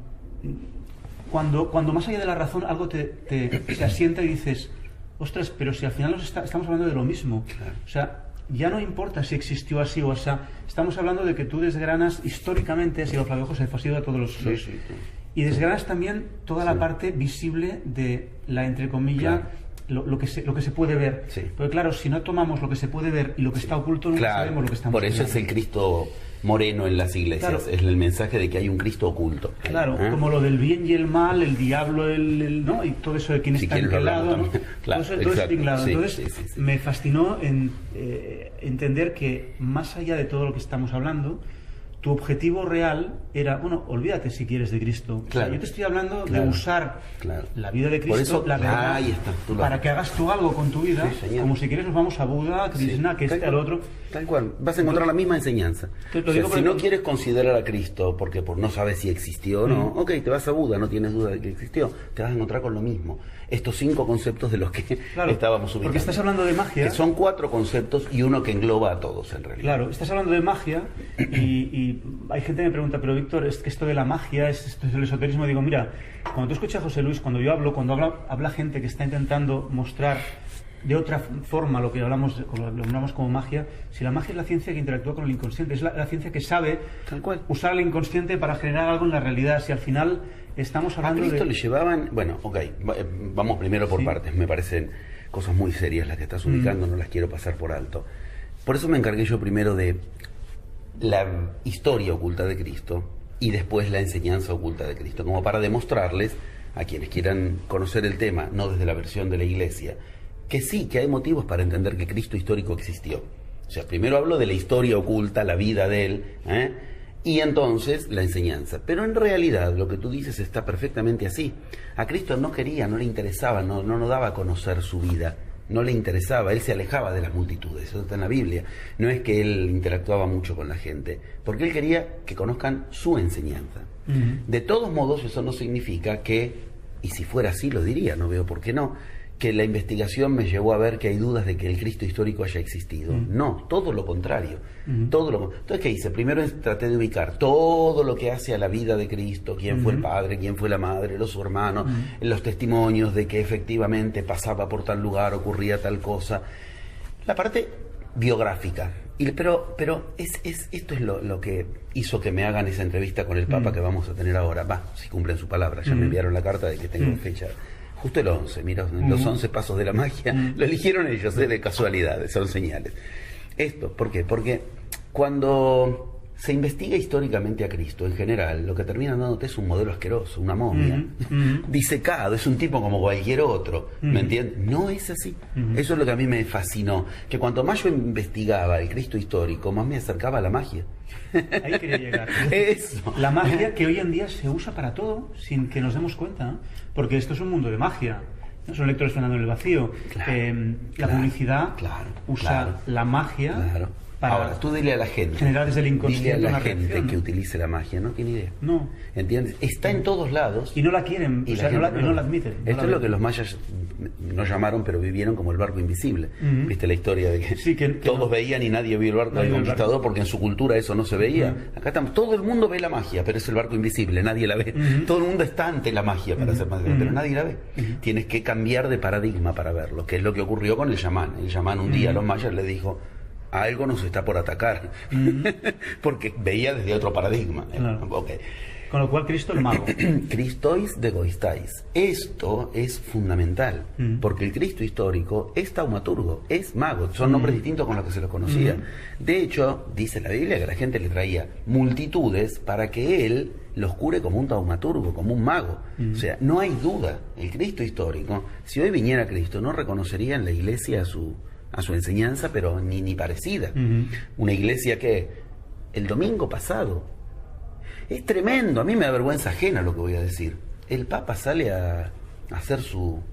cuando más allá de la razón algo se asienta y dices, ostras, pero si al final estamos hablando de lo mismo. Claro. O sea, ya no importa si existió así o así, estamos hablando de que tú desgranas históricamente, ha sido Flavio Josefo, ha sido a todos los... Sí. Y desgranas también toda la parte visible de la, entre comillas, lo que se puede ver. Sí. Porque claro, si no tomamos lo que se puede ver y lo que está oculto, no sabemos lo que estamos Por eso viendo. es el Cristo moreno en las iglesias. Claro. Es el mensaje de que hay un Cristo oculto. Claro, como lo del bien y el mal, el diablo, ¿no? Y todo eso de quién está en qué lado, ¿no? Claro, todo eso claro. Sí, Entonces, sí. me fascinó entender que más allá de todo lo que estamos hablando, tu objetivo real era, bueno, olvídate si quieres de Cristo. Claro. O sea, yo te estoy hablando de usar la vida de Cristo, por eso, la verdad, para que hagas tú algo con tu vida, como si quieres nos vamos a Buda, Krishna, que al otro. Tal cual, vas a encontrar la misma enseñanza. Si no quieres considerar a Cristo, porque no sabes si existió o no, ok, te vas a Buda, no tienes duda de que existió, te vas a encontrar con lo mismo. Estos 5 conceptos de los que estábamos ubicando. Porque estás hablando de magia. Que son 4 conceptos y uno que engloba a todos en realidad. Claro, estás hablando de magia y hay gente que me pregunta, pero Víctor, es que esto de la magia, esto es el esoterismo. Digo, mira, cuando tú escuchas a José Luis, cuando habla gente que está intentando mostrar de otra forma lo que lo hablamos como magia, si la magia es la ciencia que interactúa con el inconsciente, es la ciencia que sabe tal cual usar el inconsciente para generar algo en la realidad. Si al final estamos hablando a Cristo le llevaban, bueno, ok, vamos primero por partes, me parecen cosas muy serias las que estás ubicando, no las quiero pasar por alto. Por eso me encargué yo primero de la historia oculta de Cristo y después la enseñanza oculta de Cristo, como para demostrarles a quienes quieran conocer el tema, no desde la versión de la Iglesia, que sí, que hay motivos para entender que Cristo histórico existió. O sea, primero hablo de la historia oculta, la vida de él, y entonces la enseñanza. Pero en realidad lo que tú dices está perfectamente así. A Cristo no le interesaba, no daba a conocer su vida, no le interesaba, él se alejaba de las multitudes, eso está en la Biblia. No es que él interactuaba mucho con la gente, porque él quería que conozcan su enseñanza. De todos modos, eso no significa que, y si fuera así lo diría, no veo por qué no, que la investigación me llevó a ver que hay dudas de que el Cristo histórico haya existido. No, todo lo contrario. Entonces, ¿qué hice? Primero traté de ubicar todo lo que hace a la vida de Cristo, quién fue el padre, quién fue la madre, los hermanos, los testimonios de que efectivamente pasaba por tal lugar, ocurría tal cosa. La parte biográfica. Pero esto es lo que hizo que me hagan esa entrevista con el Papa que vamos a tener ahora. Si cumplen su palabra, ya me enviaron la carta de que tengo fecha. Justo el 11, mira, los 11 pasos de la magia, lo eligieron ellos, de casualidad, son señales. ¿Por qué? Porque cuando se investiga históricamente a Cristo, en general, lo que termina dándote es un modelo asqueroso, una momia, disecado, es un tipo como cualquier otro, ¿me entiendes? No es así. Eso es lo que a mí me fascinó, que cuanto más yo investigaba el Cristo histórico, más me acercaba a la magia. Ahí quería llegar. Eso. La magia que hoy en día se usa para todo sin que nos demos cuenta, ¿no? Porque esto es un mundo de magia. No son lectores frenando en el vacío. La publicidad usa la magia Ahora, tú dile a la gente, generar desde el inconsciente dile a la una gente reacción. que utilice la magia, no tiene idea. No. ¿Entiendes? Está en todos lados. Y no la quieren, Y o sea, la gente no la admiten. no Esto la es lo que ven. los mayas no llamaron, pero vivieron como el barco invisible. ¿Viste la historia de que, Sí, que todos no. veían y nadie vio el barco Nadie del vio el conquistador barco. porque en su cultura eso no se veía? Acá estamos, todo el mundo ve la magia, pero es el barco invisible, nadie la ve. Todo el mundo está ante la magia para hacer magia, pero nadie la ve. Tienes que cambiar de paradigma para verlo, que es lo que ocurrió con el chamán. El chamán un día a los mayas le dijo: algo nos está por atacar, porque veía desde otro paradigma. Claro. Okay. Con lo cual Cristo el mago. Cristois de goistais. Esto es fundamental, porque el Cristo histórico es taumaturgo, es mago, son nombres distintos con los que se lo conocía. De hecho, dice la Biblia que la gente le traía multitudes para que él los cure como un taumaturgo, como un mago. O sea, no hay duda, el Cristo histórico, si hoy viniera Cristo, no reconocería en la iglesia a su enseñanza, pero ni parecida. Una iglesia que el domingo pasado, es tremendo, a mí me da vergüenza ajena lo que voy a decir. El Papa sale a hacer su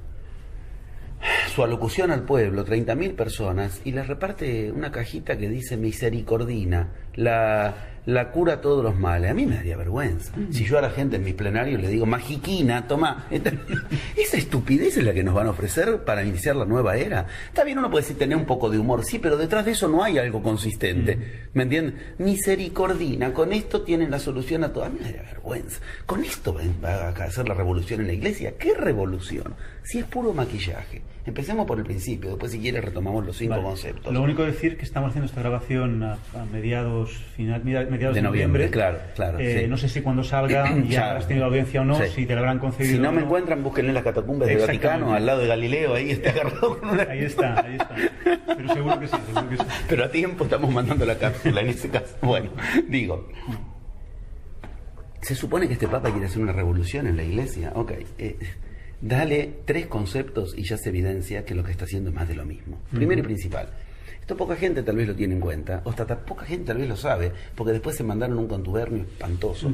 alocución al pueblo, 30.000 personas, y les reparte una cajita que dice misericordina, la cura todos los males. A mí me daría vergüenza. Si yo a la gente en mi plenario le digo, magiquina, toma, esa estupidez es la que nos van a ofrecer para iniciar la nueva era. Está bien, uno puede decir tener un poco de humor, sí, pero detrás de eso no hay algo consistente. ¿Me entienden? Misericordina, con esto tienen la solución a todo. A mí me daría vergüenza. Con esto va a hacer la revolución en la iglesia. ¿Qué revolución? Si es puro maquillaje. Empecemos por el principio, después si quieres retomamos los 5 conceptos. Lo único decir que estamos haciendo esta grabación a mediados de noviembre. Claro. Sí. No sé si cuando salga ya has tenido audiencia o no, Sí. si te la habrán concedido. Si no o me encuentran, búsquenle en las catacumbas del Vaticano, al lado de Galileo, ahí está agarrado con una... Ahí está. Pero seguro que sí. Pero a tiempo estamos mandando la cápsula en ese caso. Bueno, digo, se supone que este Papa quiere hacer una revolución en la iglesia. Ok, dale 3 conceptos y ya se evidencia que lo que está haciendo es más de lo mismo. Primero y principal, esto poca gente tal vez lo tiene en cuenta, o hasta poca gente tal vez lo sabe, porque después se mandaron un contubernio espantoso.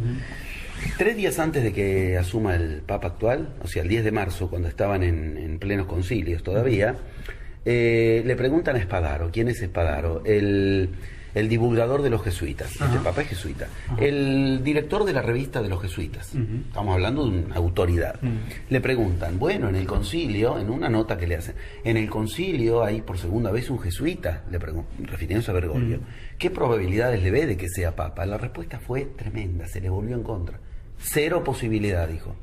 3 días antes de que asuma el Papa actual, o sea, el 10 de marzo, cuando estaban en plenos concilios todavía, le preguntan a Spadaro. ¿Quién es Spadaro? El divulgador de los jesuitas. Este Papa es jesuita. El director de la revista de los jesuitas. Estamos hablando de una autoridad. Le preguntan, bueno, en el concilio, en una nota que le hacen, en el concilio hay por segunda vez un jesuita, le preguntan, refiriéndose a Bergoglio. ¿Qué probabilidades le ve de que sea Papa? La respuesta fue tremenda, se le volvió en contra. 0 posibilidad, dijo.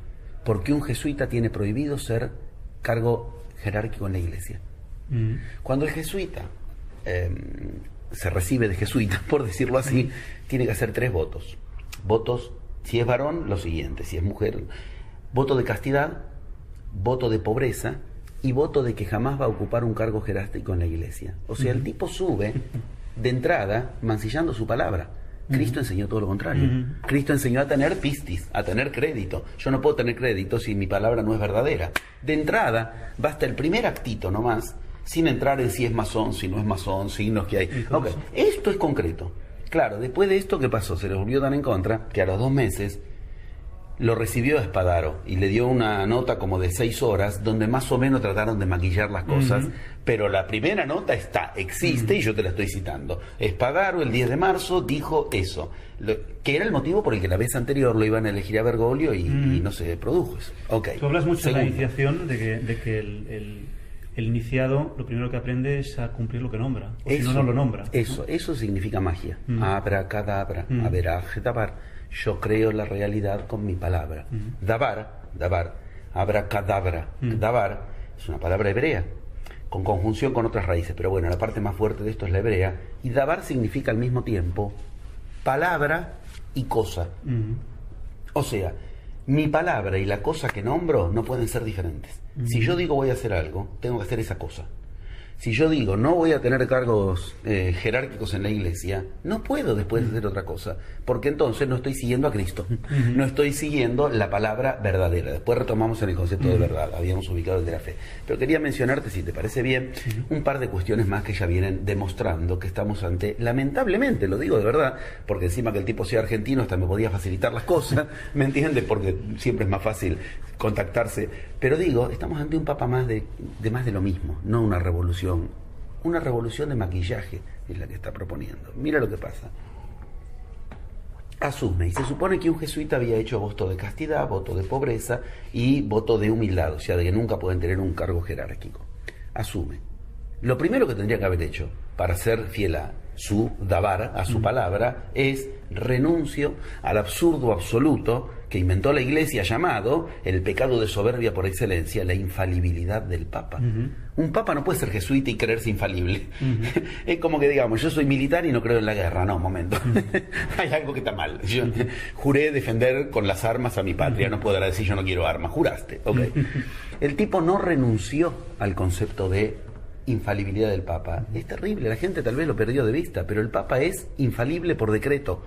Porque un jesuita tiene prohibido ser cargo jerárquico en la iglesia. Cuando el jesuita se recibe de jesuita, por decirlo así, tiene que hacer 3 votos. Votos, si es varón, lo siguiente, si es mujer, voto de castidad, voto de pobreza y voto de que jamás va a ocupar un cargo jerárquico en la iglesia. O sea, el tipo sube de entrada mancillando su palabra. Cristo enseñó todo lo contrario. Cristo enseñó a tener pistis, a tener crédito. Yo no puedo tener crédito si mi palabra no es verdadera. De entrada, basta el primer actito nomás, sin entrar en si es masón, si no es masón, signos que hay. Okay. Esto es concreto. Claro, después de esto, ¿qué pasó? Se les volvió tan en contra que a los 2 meses lo recibió Spadaro y le dio una nota como de 6 horas donde más o menos trataron de maquillar las cosas, pero la primera nota existe y yo te la estoy citando. Spadaro el 10 de marzo dijo eso, que era el motivo por el que la vez anterior lo iban a elegir a Bergoglio y no se produjo eso. Okay. Tú hablas mucho Segundo. de la iniciación, de que el iniciado lo primero que aprende es a cumplir lo que nombra, o si no lo nombra. Eso significa magia. Abracadabra, averajdabar. Yo creo la realidad con mi palabra. Dabar, abracadabra. Dabar es una palabra hebrea, con conjunción con otras raíces, pero bueno, la parte más fuerte de esto es la hebrea. Y dabar significa al mismo tiempo palabra y cosa. O sea, mi palabra y la cosa que nombro no pueden ser diferentes. Si yo digo voy a hacer algo, tengo que hacer esa cosa. Si yo digo no voy a tener cargos jerárquicos en la iglesia, no puedo después hacer otra cosa, porque entonces no estoy siguiendo a Cristo, no estoy siguiendo la palabra verdadera. Después retomamos en el concepto de verdad, habíamos ubicado el de la fe. Pero quería mencionarte, si te parece bien, un par de cuestiones más que ya vienen demostrando que estamos ante, lamentablemente, lo digo de verdad, porque encima que el tipo sea argentino hasta me podía facilitar las cosas, ¿me entiendes? Porque siempre es más fácil contactarse. Pero digo, estamos ante un papa más de lo mismo, no una revolución Una revolución de maquillaje es la que está proponiendo. Mira lo que pasa. Asume, y se supone que un jesuita había hecho voto de castidad, voto de pobreza y voto de humildad, o sea, de que nunca pueden tener un cargo jerárquico. Asume. Lo primero que tendría que haber hecho para ser fiel a su dabar, a su palabra, es renuncio al absurdo absoluto que inventó la Iglesia, llamado el pecado de soberbia por excelencia, la infalibilidad del Papa. Un Papa no puede ser jesuita y creerse infalible. Es como que digamos, yo soy militar y no creo en la guerra. No, un momento. Hay algo que está mal. Yo juré defender con las armas a mi patria. No podrá decir yo no quiero armas. Juraste. Okay. El tipo no renunció al concepto de infalibilidad del Papa. Es terrible, la gente tal vez lo perdió de vista, pero el Papa es infalible por decreto.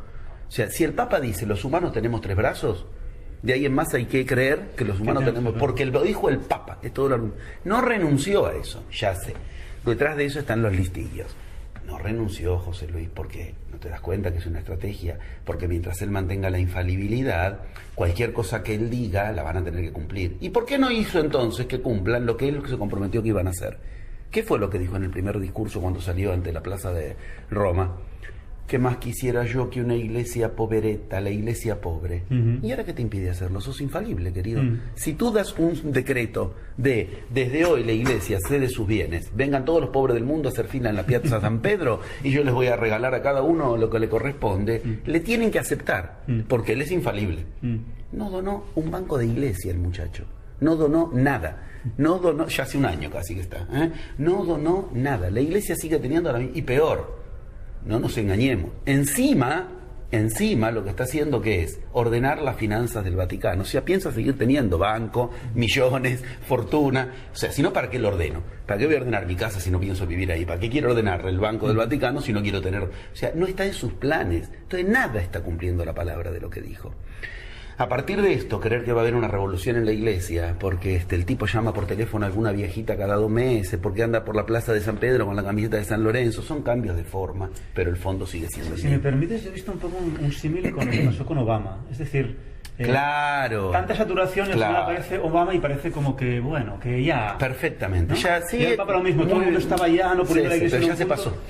O sea, si el Papa dice los humanos tenemos 3 brazos, de ahí en más hay que creer que los humanos tenemos, porque lo dijo el Papa, es todo lo... No renunció a eso, ya sé. Detrás de eso están los listillos. No renunció José Luis, porque no te das cuenta que es una estrategia, porque mientras él mantenga la infalibilidad, cualquier cosa que él diga la van a tener que cumplir. ¿Y por qué no hizo entonces que cumplan lo que él se comprometió que iban a hacer? ¿Qué fue lo que dijo en el primer discurso cuando salió ante la plaza de Roma? ¿Qué más quisiera yo que una iglesia pobreta, la iglesia pobre? ¿Y ahora qué te impide hacerlo? Sos infalible, querido. Si tú das un decreto de, desde hoy la iglesia cede sus bienes, vengan todos los pobres del mundo a hacer fila en la Piazza San Pedro y yo les voy a regalar a cada uno lo que le corresponde, le tienen que aceptar, porque él es infalible. No donó un banco de iglesia el muchacho. No donó nada. No donó, ya hace un año casi que está. No donó nada. La iglesia sigue teniendo la misma. Y peor, no nos engañemos. Encima lo que está haciendo, ¿qué es? Ordenar las finanzas del Vaticano. O sea, piensa seguir teniendo banco, millones, fortuna. O sea, si no, ¿para qué lo ordeno? ¿Para qué voy a ordenar mi casa si no pienso vivir ahí? ¿Para qué quiero ordenar el banco del Vaticano si no quiero tener...? O sea, no está en sus planes. Entonces, nada está cumpliendo la palabra de lo que dijo. A partir de esto, creer que va a haber una revolución en la iglesia, porque el tipo llama por teléfono a alguna viejita cada 2 meses, porque anda por la plaza de San Pedro con la camiseta de San Lorenzo, son cambios de forma, pero el fondo sigue siendo el mismo. Si me permites, he visto un poco un símil con lo que pasó con Obama. Es decir, claro, tanta saturación, y al aparece Obama y parece como que, bueno, que ya... Perfectamente. ¿no? Ya, sí, y el Papa lo mismo, todo el mundo estaba ya, no poniendo la iglesia... Pero ya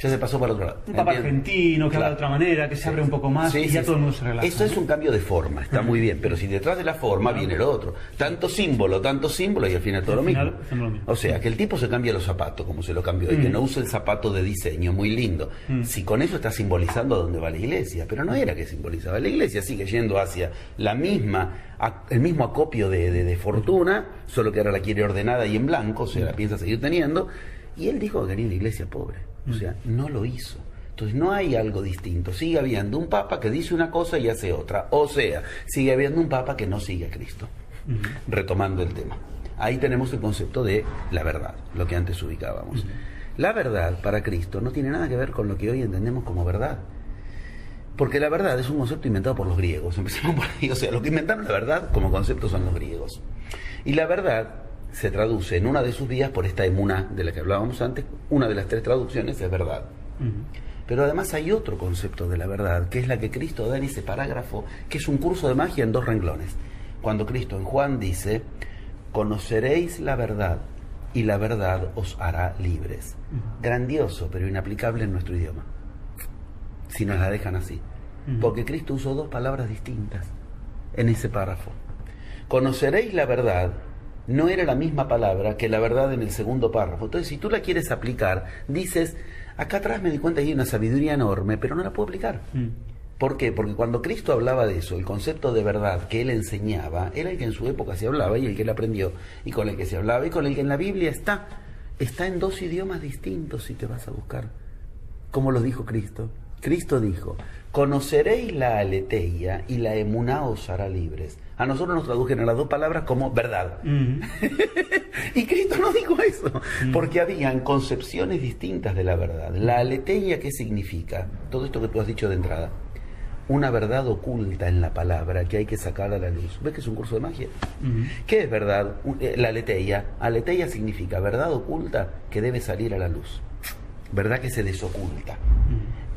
se pasó para otro lado. Un Papa argentino, que habla de otra manera, que se abre un poco más, y ya todo el mundo se relaja. Eso es un cambio de forma, está muy bien, pero si detrás de la forma viene lo otro. Tanto símbolo, y al final todo lo mismo. O sea, que el tipo se cambia los zapatos, como se lo cambió, y que no use el zapato de diseño, muy lindo. Si con eso está simbolizando a dónde va la iglesia, pero no era que simbolizaba. La iglesia sigue yendo hacia el mismo acopio de fortuna, solo que ahora la quiere ordenada y en blanco, o sea, la piensa seguir teniendo. Y él dijo que quería una iglesia pobre, o sea, no lo hizo. Entonces no hay algo distinto, sigue habiendo un papa que dice una cosa y hace otra, o sea, sigue habiendo un papa que no sigue a Cristo. Retomando el tema, ahí tenemos el concepto de la verdad, lo que antes ubicábamos. La verdad para Cristo no tiene nada que ver con lo que hoy entendemos como verdad, porque la verdad es un concepto inventado por los griegos. Empecemos por ahí, o sea, lo que inventaron la verdad como concepto son los griegos, y la verdad se traduce en una de sus vías por esta emuná de la que hablábamos antes. Una de las 3 traducciones es verdad. Pero además hay otro concepto de la verdad, que es la que Cristo da en ese parágrafo, que es un curso de magia en 2 renglones. Cuando Cristo en Juan dice: conoceréis la verdad y la verdad os hará libres. Grandioso, pero inaplicable en nuestro idioma, si nos la dejan así. Porque Cristo usó 2 palabras distintas en ese párrafo. Conoceréis la verdad no era la misma palabra que la verdad en el segundo párrafo. Entonces, si tú la quieres aplicar, dices: acá atrás me di cuenta que hay una sabiduría enorme, pero no la puedo aplicar. ¿Por qué? Porque cuando Cristo hablaba de eso, el concepto de verdad que él enseñaba era el que en su época se hablaba y el que él aprendió, y con el que se hablaba y con el que en la Biblia está en 2 idiomas distintos si te vas a buscar. ¿Cómo lo dijo Cristo? Cristo dijo: conoceréis la aletheia y la emuná os hará libres. A nosotros nos tradujeron las 2 palabras como verdad. Y Cristo no dijo eso, porque habían concepciones distintas de la verdad. La aletheia, ¿qué significa? Todo esto que tú has dicho de entrada. Una verdad oculta en la palabra que hay que sacar a la luz. ¿Ves que es un curso de magia? ¿Qué es verdad? La aletheia. Aletheia significa verdad oculta que debe salir a la luz. Verdad que se desoculta.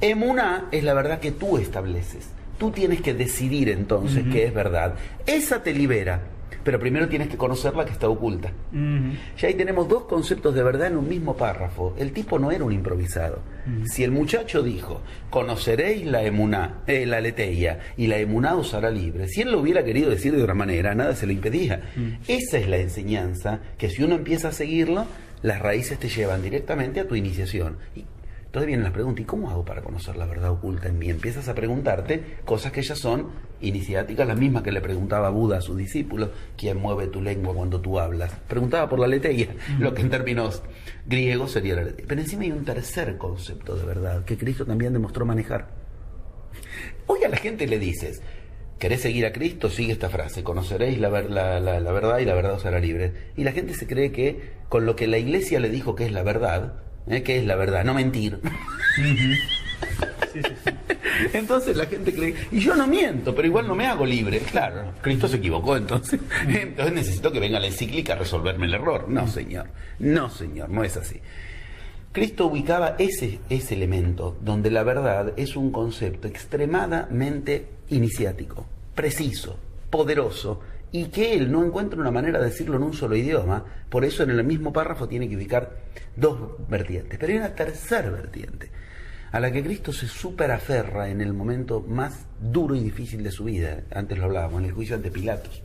Emuná es la verdad que tú estableces. Tú tienes que decidir entonces qué es verdad. Esa te libera. Pero primero tienes que conocer la que está oculta. Ya ahí tenemos dos conceptos de verdad en un mismo párrafo. El tipo no era un improvisado. Si el muchacho dijo, conoceréis la emuná, la aletheia, y la emuná os hará libre, si él lo hubiera querido decir de otra manera, nada se lo impedía. Esa es la enseñanza que si uno empieza a seguirlo, las raíces te llevan directamente a tu iniciación. Y entonces vienen las preguntas, ¿y cómo hago para conocer la verdad oculta en mí? Empiezas a preguntarte cosas que ya son iniciáticas, las mismas que le preguntaba Buda a sus discípulos: ¿quién mueve tu lengua cuando tú hablas? Preguntaba por la aletheia, lo que en términos griegos sería la aletheia. Pero encima hay un tercer concepto de verdad que Cristo también demostró manejar. Hoy a la gente le dices, ¿querés seguir a Cristo? Sigue esta frase: conoceréis la verdad y la verdad os hará libre. Y la gente se cree que con lo que la iglesia le dijo que es la verdad, ¿qué es la verdad? No mentir. Sí. Entonces la gente cree, y yo no miento, pero igual no me hago libre. Claro, Cristo se equivocó entonces necesito que venga la encíclica a resolverme el error. No, señor, no es así. Cristo ubicaba ese elemento donde la verdad es un concepto extremadamente iniciático, preciso, poderoso, y que él no encuentra una manera de decirlo en un solo idioma. Por eso en el mismo párrafo tiene que ubicar dos vertientes. Pero hay una tercera vertiente a la que Cristo se superaferra en el momento más duro y difícil de su vida. Antes lo hablábamos, en el juicio ante Pilatos.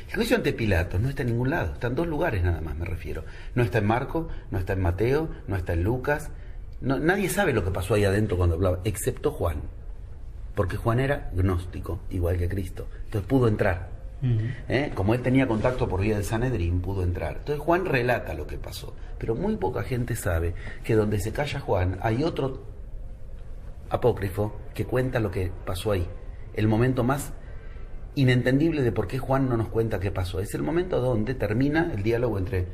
El juicio ante Pilatos no está en ningún lado, está en dos lugares nada más, me refiero. No está en Marcos, no está en Mateo, no está en Lucas. Nadie sabe lo que pasó ahí adentro cuando hablaba, excepto Juan. Porque Juan era gnóstico, igual que Cristo. Entonces pudo entrar. Como él tenía contacto por vía del Sanedrín, pudo entrar. Entonces Juan relata lo que pasó. Pero muy poca gente sabe que donde se calla Juan hay otro apócrifo que cuenta lo que pasó ahí. El momento más inentendible de por qué Juan no nos cuenta qué pasó. Es el momento donde termina el diálogo entre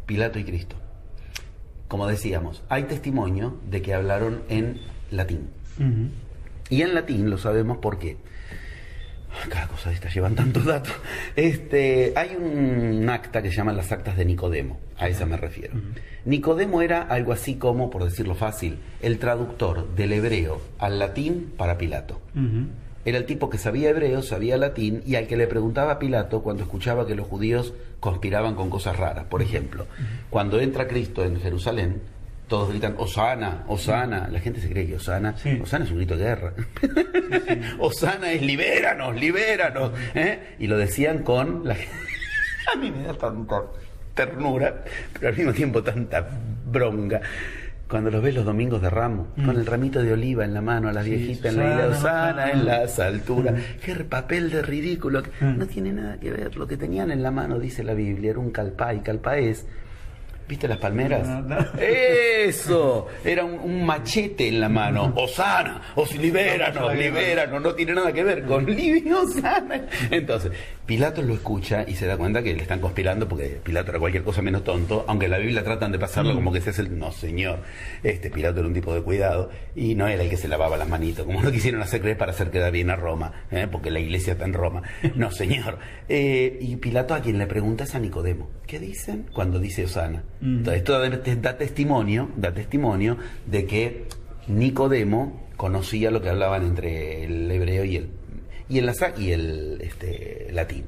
Pilato y Cristo. Como decíamos, hay testimonio de que hablaron en latín. Y en latín lo sabemos porque cada cosa de estas llevan tantos datos. Hay un acta que se llama las actas de Nicodemo, a esa me refiero. Nicodemo era algo así como, por decirlo fácil, el traductor del hebreo al latín para Pilato. Era el tipo que sabía hebreo, sabía latín, y al que le preguntaba a Pilato cuando escuchaba que los judíos conspiraban con cosas raras. Por ejemplo, cuando entra Cristo en Jerusalén, todos gritan Hosana, Hosana. La gente se cree que Hosana, Hosana es un grito de guerra. Hosana es libéranos, libéranos. Y lo decían con la a mí me da tanta ternura, pero al mismo tiempo tanta bronca. Cuando los ves los domingos de Ramos, con el ramito de oliva en la mano, a la viejita en la isla, Hosana en las alturas. Qué papel de ridículo. No tiene nada que ver. Lo que tenían en la mano, dice la Biblia, era un calpá, y calpá es... ¿Viste las palmeras? ¡Eso! Era un machete en la mano. ¡Hosana! ¡Os libéranos! ¡Libéranos! No tiene nada que ver con Libia, Hosana. Entonces, Pilato lo escucha y se da cuenta que le están conspirando, porque Pilato era cualquier cosa menos tonto, aunque en la Biblia tratan de pasarlo como que se hace el... No, señor. Pilato era un tipo de cuidado y no era el que se lavaba las manitos, como lo quisieron hacer creer para hacer quedar bien a Roma, porque la iglesia está en Roma. No, señor. Y Pilato a quien le pregunta es a Nicodemo. ¿Qué dicen cuando dice Hosana? Entonces, esto da testimonio de que Nicodemo conocía lo que hablaban entre el hebreo y el latín.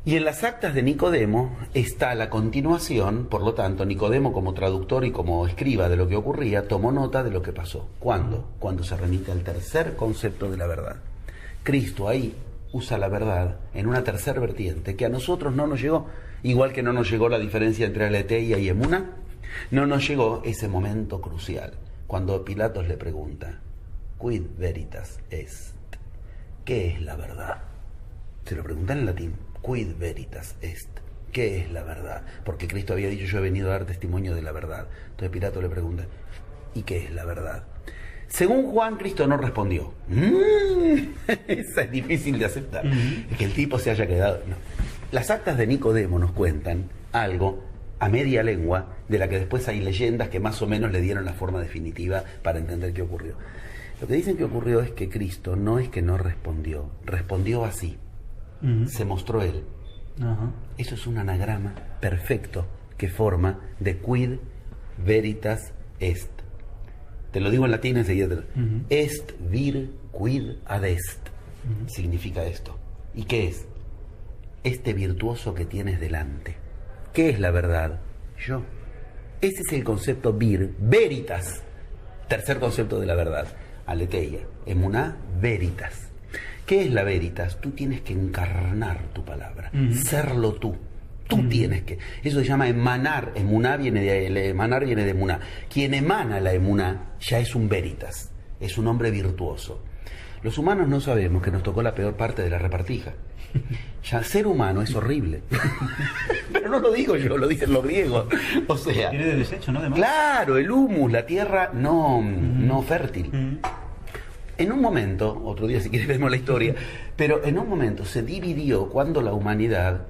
Y en las actas de Nicodemo está la continuación. Por lo tanto, Nicodemo, como traductor y como escriba de lo que ocurría, tomó nota de lo que pasó. ¿Cuándo? Cuando se remite al tercer concepto de la verdad. Cristo ahí usa la verdad en una tercera vertiente que a nosotros no nos llegó, igual que no nos llegó la diferencia entre aletheia y emuná. No nos llegó ese momento crucial, cuando Pilatos le pregunta, quid veritas est, ¿qué es la verdad? Se lo preguntan en latín, quid veritas est, ¿qué es la verdad? Porque Cristo había dicho, yo he venido a dar testimonio de la verdad. Entonces Pilato le pregunta, ¿y qué es la verdad? Según Juan, Cristo no respondió. Esa es difícil de aceptar. Que el tipo se haya quedado... No. Las actas de Nicodemo nos cuentan algo a media lengua, de la que después hay leyendas que más o menos le dieron la forma definitiva para entender qué ocurrió. Lo que dicen que ocurrió es que Cristo no es que no respondió, respondió así. Se mostró él. Eso es un anagrama perfecto que forma de quid veritas est. Te lo digo en latín enseguida. Est vir quid adest. Significa esto. ¿Y qué es? este virtuoso que tienes delante. ¿Qué es la verdad? Yo. Ese es el concepto veritas. Tercer concepto de la verdad. Aletheia, emuná, veritas. ¿Qué es la veritas? Tú tienes que encarnar tu palabra, serlo tú. Tú tienes que. Eso se llama emanar. Emuná viene de emanar, viene de emuná. Quien emana la emuná ya es un veritas, es un hombre virtuoso. Los humanos no sabemos que nos tocó la peor parte de la repartija. Ya ser humano es horrible. Pero no lo digo yo, lo dicen los griegos. O sea, tiene de desecho, ¿no? Además. Claro, el humus, la tierra no fértil. En un momento, otro día si quieres vemos la historia, pero en un momento se dividió cuando la humanidad,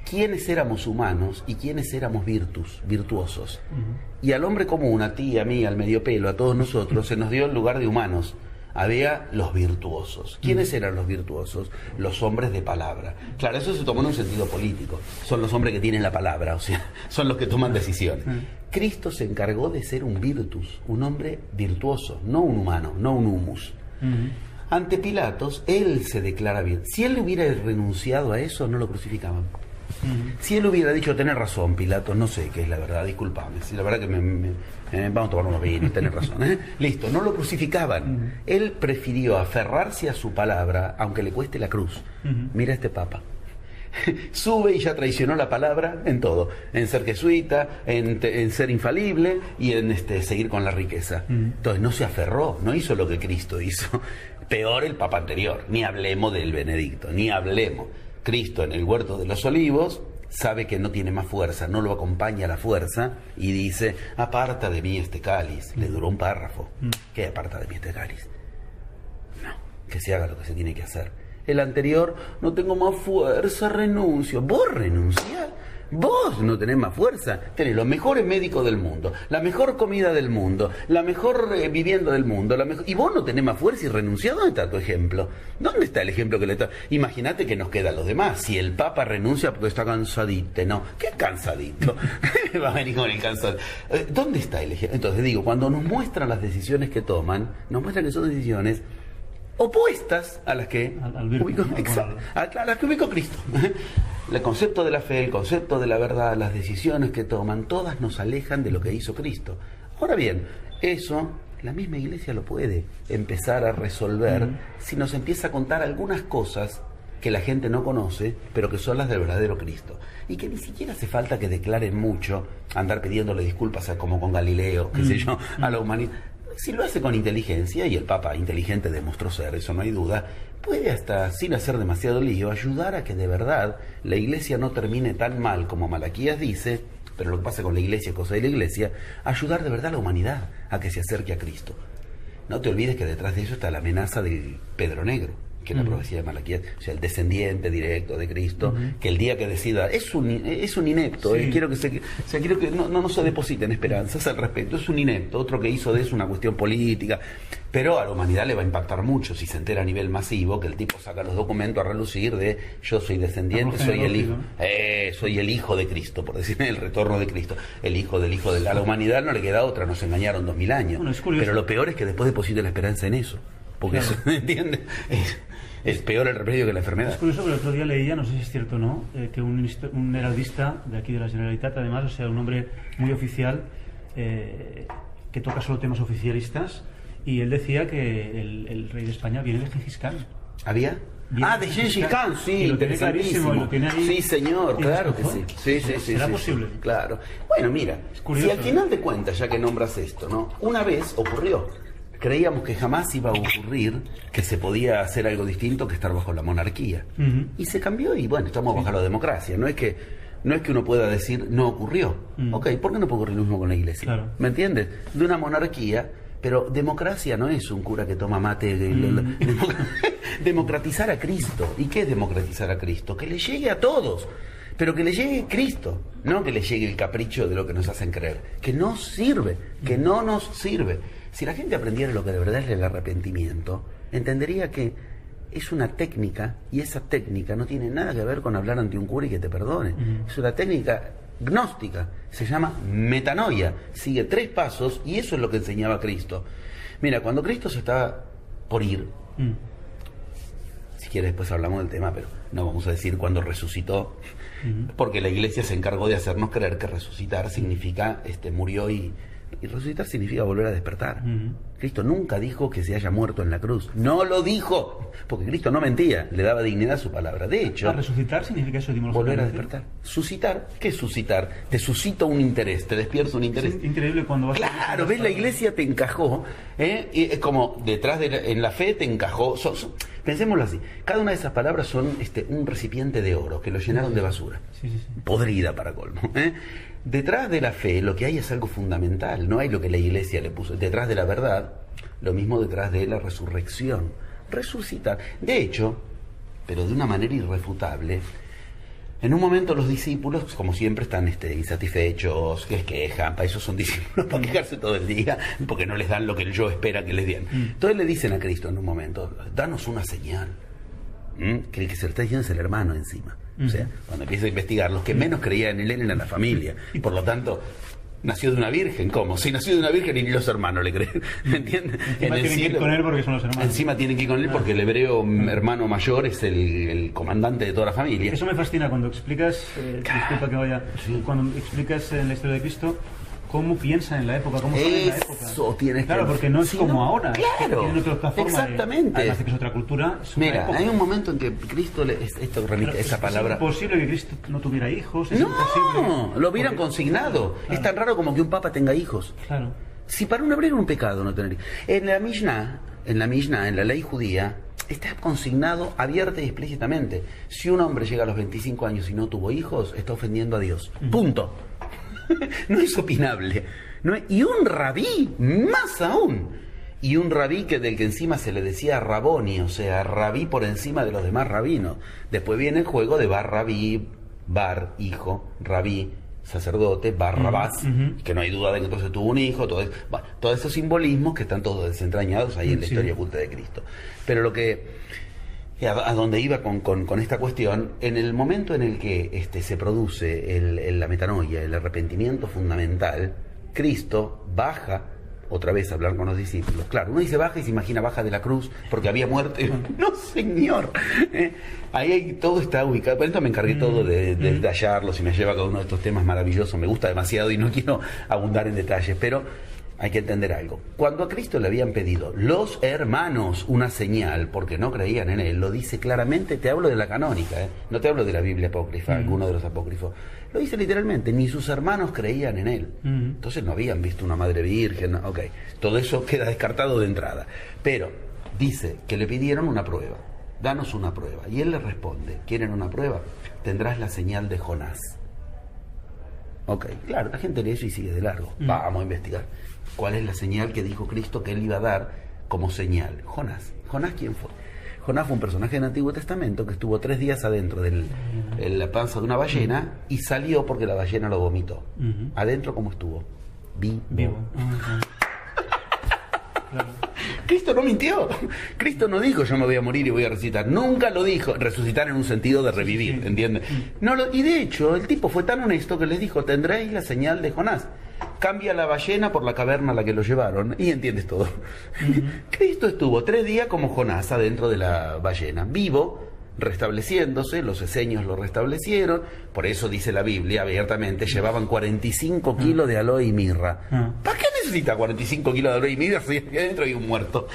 quiénes éramos humanos y quiénes éramos virtuosos. Y al hombre común, a ti, a mí, al medio pelo, a todos nosotros, se nos dio el lugar de humanos. Había los virtuosos. ¿Quiénes eran los virtuosos? Los hombres de palabra. Claro, eso se tomó en un sentido político. Son los hombres que tienen la palabra, o sea, son los que toman decisiones. Cristo se encargó de ser un virtus, un hombre virtuoso, no un humano, no un humus. Ante Pilatos, él se declara bien. Si él hubiera renunciado a eso, no lo crucificaban. Si él hubiera dicho, tenés razón, Pilatos, no sé qué es la verdad, discúlpame, si la verdad que vamos a tomar unos vinos, tenés razón, listo, no lo crucificaban. Él prefirió aferrarse a su palabra, aunque le cueste la cruz. Mira este papa. Sube y ya traicionó la palabra en todo, en ser jesuita, en ser infalible y en seguir con la riqueza. Entonces no se aferró, no hizo lo que Cristo hizo. Peor el papa anterior, ni hablemos del Benedicto, ni hablemos. Cristo en el huerto de los olivos sabe que no tiene más fuerza, no lo acompaña la fuerza y dice, aparta de mí este cáliz. Le duró un párrafo. ¿Qué aparta de mí este cáliz? No, que se haga lo que se tiene que hacer. El anterior, no tengo más fuerza, renuncio. ¿Vos renunciás? Vos no tenés más fuerza. Tenés los mejores médicos del mundo, la mejor comida del mundo, la mejor vivienda del mundo, y vos no tenés más fuerza y renunciás. ¿Dónde está tu ejemplo? ¿Dónde está el ejemplo que le está? Imagínate que nos queda a los demás. Si el Papa renuncia porque está cansadito, no. ¿Qué cansadito? Va a venir con el cansadito. ¿Dónde está el ejemplo? Entonces digo, cuando nos muestran las decisiones que toman, nos muestran que son decisiones opuestas a las que ubicó Cristo. El concepto de la fe, el concepto de la verdad, las decisiones que toman, todas nos alejan de lo que hizo Cristo. Ahora bien, eso la misma Iglesia lo puede empezar a resolver si nos empieza a contar algunas cosas que la gente no conoce, pero que son las del verdadero Cristo. Y que ni siquiera hace falta que declaren mucho, andar pidiéndole disculpas como con Galileo, qué sé yo, a la humanidad. Si lo hace con inteligencia, y el Papa inteligente demostró ser, eso no hay duda, puede hasta, sin hacer demasiado lío, ayudar a que de verdad la Iglesia no termine tan mal como Malaquías dice, pero lo que pasa con la Iglesia es cosa de la Iglesia, ayudar de verdad a la humanidad a que se acerque a Cristo. No te olvides que detrás de eso está la amenaza del Pedro Negro, que es la profecía de Malaquías, o sea, el descendiente directo de Cristo, que el día que decida, es un inepto, quiero que no se depositen esperanzas al respecto, es un inepto, otro que hizo de eso una cuestión política, pero a la humanidad le va a impactar mucho si se entera a nivel masivo que el tipo saca los documentos a relucir de yo soy descendiente, soy el hijo, soy el hijo de Cristo, por decirme, el retorno de Cristo, el hijo del hijo de la humanidad. No le queda otra, nos engañaron 2000 años, bueno, pero lo peor es que después deposite la esperanza en eso, porque eso, ¿entiendes? Es peor el remedio que la enfermedad. Es curioso, pero el otro día leía, no sé si es cierto o no, que un heraldista de aquí de la Generalitat, además, o sea, un hombre muy oficial, que toca solo temas oficialistas, y él decía que el rey de España viene de Gengis Khan. ¿Había? De Gengis Khan, sí, interesantísimo. Lo tiene ahí. Sí, señor, claro que sí. Sí. ¿Será posible? Claro. Bueno, mira, curioso, si al final de cuentas, ya que nombras esto, ¿no? Una vez ocurrió. Creíamos que jamás iba a ocurrir que se podía hacer algo distinto que estar bajo la monarquía. Y se cambió y bueno, estamos bajo la democracia. No es que uno pueda decir no ocurrió. Ok, ¿por qué no puede ocurrir lo mismo con la Iglesia? Claro. ¿Me entiendes? De una monarquía, pero democracia no es un cura que toma mate. Democratizar a Cristo. ¿Y qué es democratizar a Cristo? Que le llegue a todos. Pero que le llegue Cristo, no que le llegue el capricho de lo que nos hacen creer. Que no sirve, que no nos sirve. Si la gente aprendiera lo que de verdad es el arrepentimiento, entendería que es una técnica, y esa técnica no tiene nada que ver con hablar ante un cura y que te perdone. Es una técnica gnóstica, se llama metanoia, sigue 3 pasos, y eso es lo que enseñaba Cristo. Mira, cuando Cristo se estaba por ir, Si quieres después hablamos del tema, pero no vamos a decir cuándo resucitó, porque la Iglesia se encargó de hacernos creer que resucitar significa murió y resucitar significa volver a despertar. Cristo nunca dijo que se haya muerto en la cruz. No lo dijo, porque Cristo no mentía, le daba dignidad a su palabra. De hecho, resucitar significa eso, volver a despertar. Suscitar, ¿qué es suscitar? Te suscita un interés, te despierta un interés. Es increíble cuando vas Claro, ves, la Iglesia te encajó, y es como detrás en la fe te encajó. Pensémoslo así, cada una de esas palabras son un recipiente de oro que lo llenaron de basura, podrida para colmo. Detrás de la fe lo que hay es algo fundamental, no hay lo que la Iglesia le puso. Detrás de la verdad, lo mismo detrás de la resurrección. Resucitar. De hecho, pero de una manera irrefutable, en un momento los discípulos, como siempre, están insatisfechos, que quejan, para eso son discípulos, para quejarse todo el día, porque no les dan lo que el yo espera que les den. Entonces le dicen a Cristo en un momento, danos una señal. Que el que se lo está diciendo es el hermano encima. O sea, cuando empieza a investigar, los que menos creían en él eran la familia. Y por lo tanto, nació de una virgen. ¿Cómo? Si nació de una virgen y ni los hermanos le creen. ¿Me entiendes? Encima tienen que ir con él porque son los hermanos. Encima tienen que ir con él porque el hebreo hermano mayor es el comandante de toda la familia. Eso me fascina cuando explicas, disculpa que vaya, cuando explicas en la historia de Cristo cómo piensan en la época, cómo son en la época. Eso tienes que... Claro, porque no es como ahora. Claro, tienen otra forma exactamente. Además de que es otra cultura. Es Mira, hay un momento en que Cristo esto remite esa palabra. Es imposible que Cristo no tuviera hijos. Es no, imposible. Lo hubieran consignado. Claro. Es tan raro como que un papa tenga hijos. Claro. Si para un hebreo era un pecado no tener hijos. En la Mishnah, en la ley judía, está consignado abierta y explícitamente. Si un hombre llega a los 25 años y no tuvo hijos, está ofendiendo a Dios. Punto. No es opinable. Y un rabí, más aún. Y un rabí del que encima se le decía raboni, o sea, rabí por encima de los demás rabinos. Después viene el juego de bar rabí, bar hijo, rabí sacerdote, Barrabás, que no hay duda de que entonces tuvo un hijo, todos esos simbolismos que están todos desentrañados ahí en la historia oculta de Cristo. Pero lo que... a donde iba con esta cuestión, en el momento en el que se produce la metanoia, el arrepentimiento fundamental, Cristo baja otra vez a hablar con los discípulos. Claro, uno dice baja y se imagina baja de la cruz porque había muerte. No, señor. Ahí todo está ubicado. Por eso me encargué todo de detallarlo. Si me lleva a cada uno de estos temas maravillosos, me gusta demasiado y no quiero abundar en detalles, pero hay que entender algo. Cuando a Cristo le habían pedido los hermanos una señal porque no creían en él, lo dice claramente. Te hablo de la canónica, no te hablo de la Biblia apócrifa, alguno de los apócrifos. Lo dice literalmente, ni sus hermanos creían en él. Entonces no habían visto una madre virgen. Ok, todo eso queda descartado de entrada. Pero dice que le pidieron una prueba. Danos una prueba. Y él le responde, ¿quieren una prueba? Tendrás la señal de Jonás. Ok, claro, la gente lee eso y sigue de largo. Vamos a investigar. ¿Cuál es la señal que dijo Cristo que él iba a dar como señal? Jonás. ¿Jonás quién fue? Jonás fue un personaje del Antiguo Testamento que estuvo 3 días adentro de la panza de una ballena y salió porque la ballena lo vomitó. Adentro, ¿cómo estuvo? Vivo. Claro. Cristo no mintió. Cristo no dijo yo me voy a morir y voy a resucitar. Nunca lo dijo. Resucitar en un sentido de revivir, ¿entiendes? Y de hecho el tipo fue tan honesto que les dijo, tendréis la señal de Jonás. Cambia la ballena por la caverna a la que lo llevaron y entiendes todo. Cristo estuvo 3 días como Jonás adentro de la ballena, vivo, restableciéndose, los eseños lo restablecieron, por eso dice la Biblia abiertamente, llevaban 45 kilos de aloe y mirra. ¿Para qué necesita 45 kilos de aloe y mirra si adentro hay un muerto?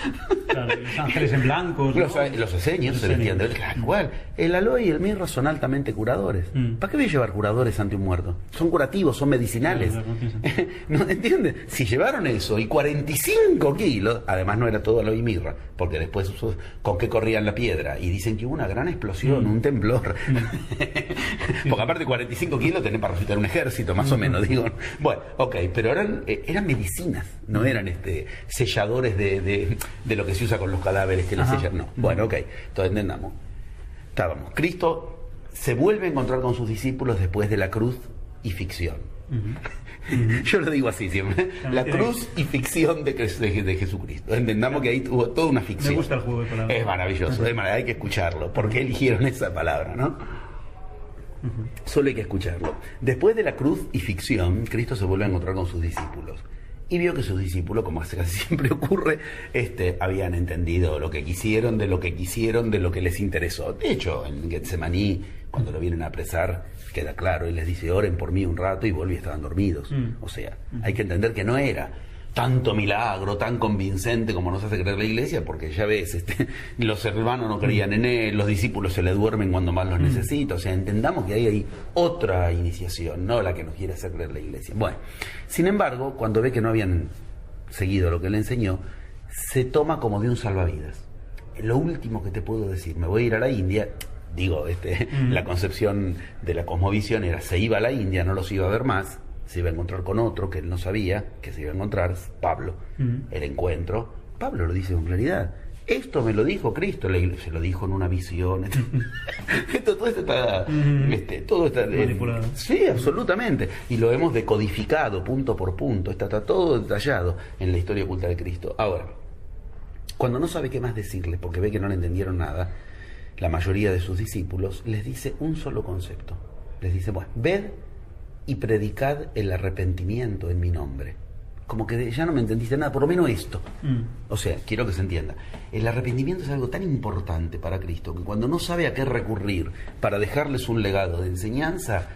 Claro, los ángeles en blancos. Los eseños se vestían de igual. El aloe y el mirra son altamente curadores. ¿Para qué voy a llevar curadores ante un muerto? Son curativos, son medicinales. ¿No entiendes? Si llevaron eso y 45 kilos, además no era todo aloe y mirra, porque después con qué corrían la piedra, y dicen que hubo una gran explosión, un temblor. Porque aparte 45 kilos tenés para resucitar un ejército, más o menos, digo. Bueno, ok, pero eran medicinas, no eran selladores de lo que se usa con los cadáveres que les sellan, no. Bueno, ok, entonces entendamos. Cristo se vuelve a encontrar con sus discípulos después de la cruz y ficción. Yo lo digo así siempre, la cruz y ficción de Jesucristo. Entendamos que ahí tuvo toda una ficción. Me gusta el juego de palabras. Es maravilloso, hay que escucharlo. ¿Por qué eligieron esa palabra, no? Solo hay que escucharlo. Después de la cruz y ficción, Cristo se vuelve a encontrar con sus discípulos. y vio que sus discípulos, como casi siempre ocurre, habían entendido lo que quisieron, de lo que les interesó. De hecho, en Getsemaní, cuando lo vienen a apresar, queda claro, y les dice, oren por mí un rato, y vuelve y estaban dormidos. O sea, hay que entender que no era tanto milagro, tan convincente como nos hace creer la Iglesia, porque ya ves, los hermanos no creían en él, los discípulos se le duermen cuando más los necesita. O sea, entendamos que hay otra iniciación, no la que nos quiere hacer creer la Iglesia. Bueno, sin embargo, cuando ve que no habían seguido lo que le enseñó, se toma como de un salvavidas. Lo último que te puedo decir, me voy a ir a la India. Digo, la concepción de la cosmovisión era, se iba a la India, no los iba a ver más, se iba a encontrar con otro que él no sabía que se iba a encontrar, Pablo. El encuentro, Pablo lo dice con claridad. Esto me lo dijo Cristo, se lo dijo en una visión. Todo esto está, todo está manipulado. Sí, absolutamente. Y lo hemos decodificado punto por punto. Está todo detallado en la historia oculta de Cristo. Ahora, cuando no sabe qué más decirle, porque ve que no le entendieron nada, la mayoría de sus discípulos les dice un solo concepto. Les dice, bueno, ved y predicad el arrepentimiento en mi nombre. Como que ya no me entendiste nada, por lo menos esto. O sea, quiero que se entienda. El arrepentimiento es algo tan importante para Cristo que cuando no sabe a qué recurrir para dejarles un legado de enseñanza,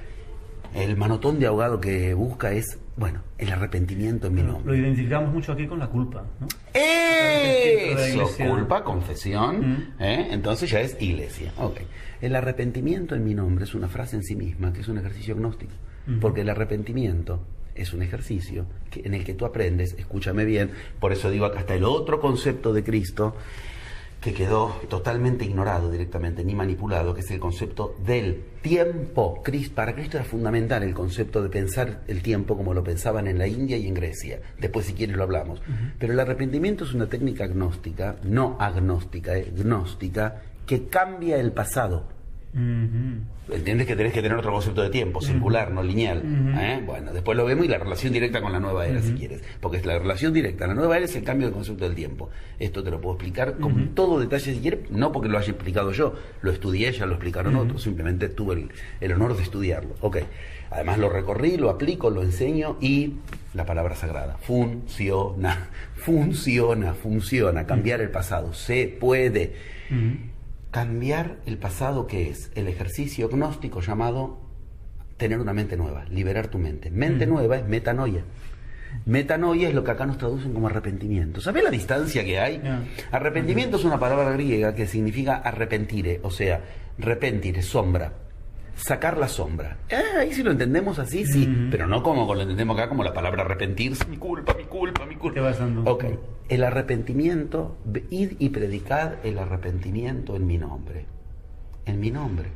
el manotón de ahogado que busca es, bueno, el arrepentimiento en mi nombre. Lo identificamos mucho aquí con la culpa, ¿no? Eso, culpa, confesión, entonces ya es iglesia. Okay. El arrepentimiento en mi nombre es una frase en sí misma, que es un ejercicio gnóstico. Porque el arrepentimiento es un ejercicio en el que tú aprendes, escúchame bien, por eso digo acá está el otro concepto de Cristo que quedó totalmente ignorado directamente, ni manipulado, que es el concepto del tiempo. Para Cristo era fundamental el concepto de pensar el tiempo como lo pensaban en la India y en Grecia. Después, si quieres, lo hablamos. Pero el arrepentimiento es una técnica gnóstica, no agnóstica, gnóstica, que cambia el pasado. ¿Entiendes que tenés que tener otro concepto de tiempo, circular, no lineal? Bueno, después lo vemos y la relación directa con la nueva era, si quieres. Porque la relación directa, la nueva era es el cambio del concepto del tiempo. Esto te lo puedo explicar con todo detalle si quieres, no porque lo haya explicado yo, lo estudié, ya lo explicaron otros, simplemente tuve el honor de estudiarlo. Ok, además lo recorrí, lo aplico, lo enseño y la palabra sagrada, funciona, cambiar el pasado, se puede. Cambiar el pasado, ¿qué es? El ejercicio gnóstico llamado tener una mente nueva, liberar tu mente. Mente nueva es metanoia. Metanoia es lo que acá nos traducen como arrepentimiento. ¿Sabés la distancia que hay? Arrepentimiento es una palabra griega que significa arrepentire, o sea, repentire, sombra. Sacar la sombra. Ahí si lo entendemos así, sí, pero no como lo entendemos acá como la palabra arrepentirse. Mi culpa. Te vas dando. Ok. El arrepentimiento, id y predicad el arrepentimiento en mi nombre. En mi nombre.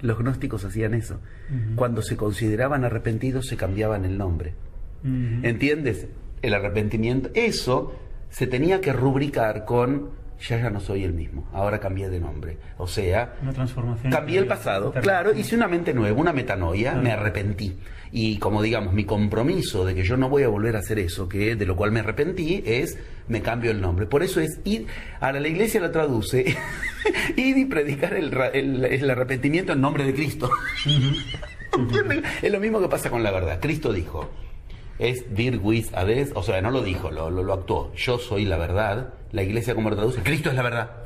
Los gnósticos hacían eso. Cuando se consideraban arrepentidos, se cambiaban el nombre. ¿Entiendes? El arrepentimiento, eso se tenía que rubricar con ya no soy el mismo, ahora cambié de nombre. O sea, una transformación. Cambié el pasado, claro, hice una mente nueva, una metanoia, me arrepentí. Y como digamos, mi compromiso de que yo no voy a volver a hacer eso, que de lo cual me arrepentí, es me cambio el nombre. Por eso es ir, ahora la iglesia lo traduce, ir y predicar el arrepentimiento en nombre de Cristo. ¿Entienden? Es lo mismo que pasa con la verdad. Cristo dijo, es dir vis ades, o sea, no lo dijo, lo actuó. Yo soy la verdad. La iglesia, ¿cómo lo traduce? Cristo es la verdad.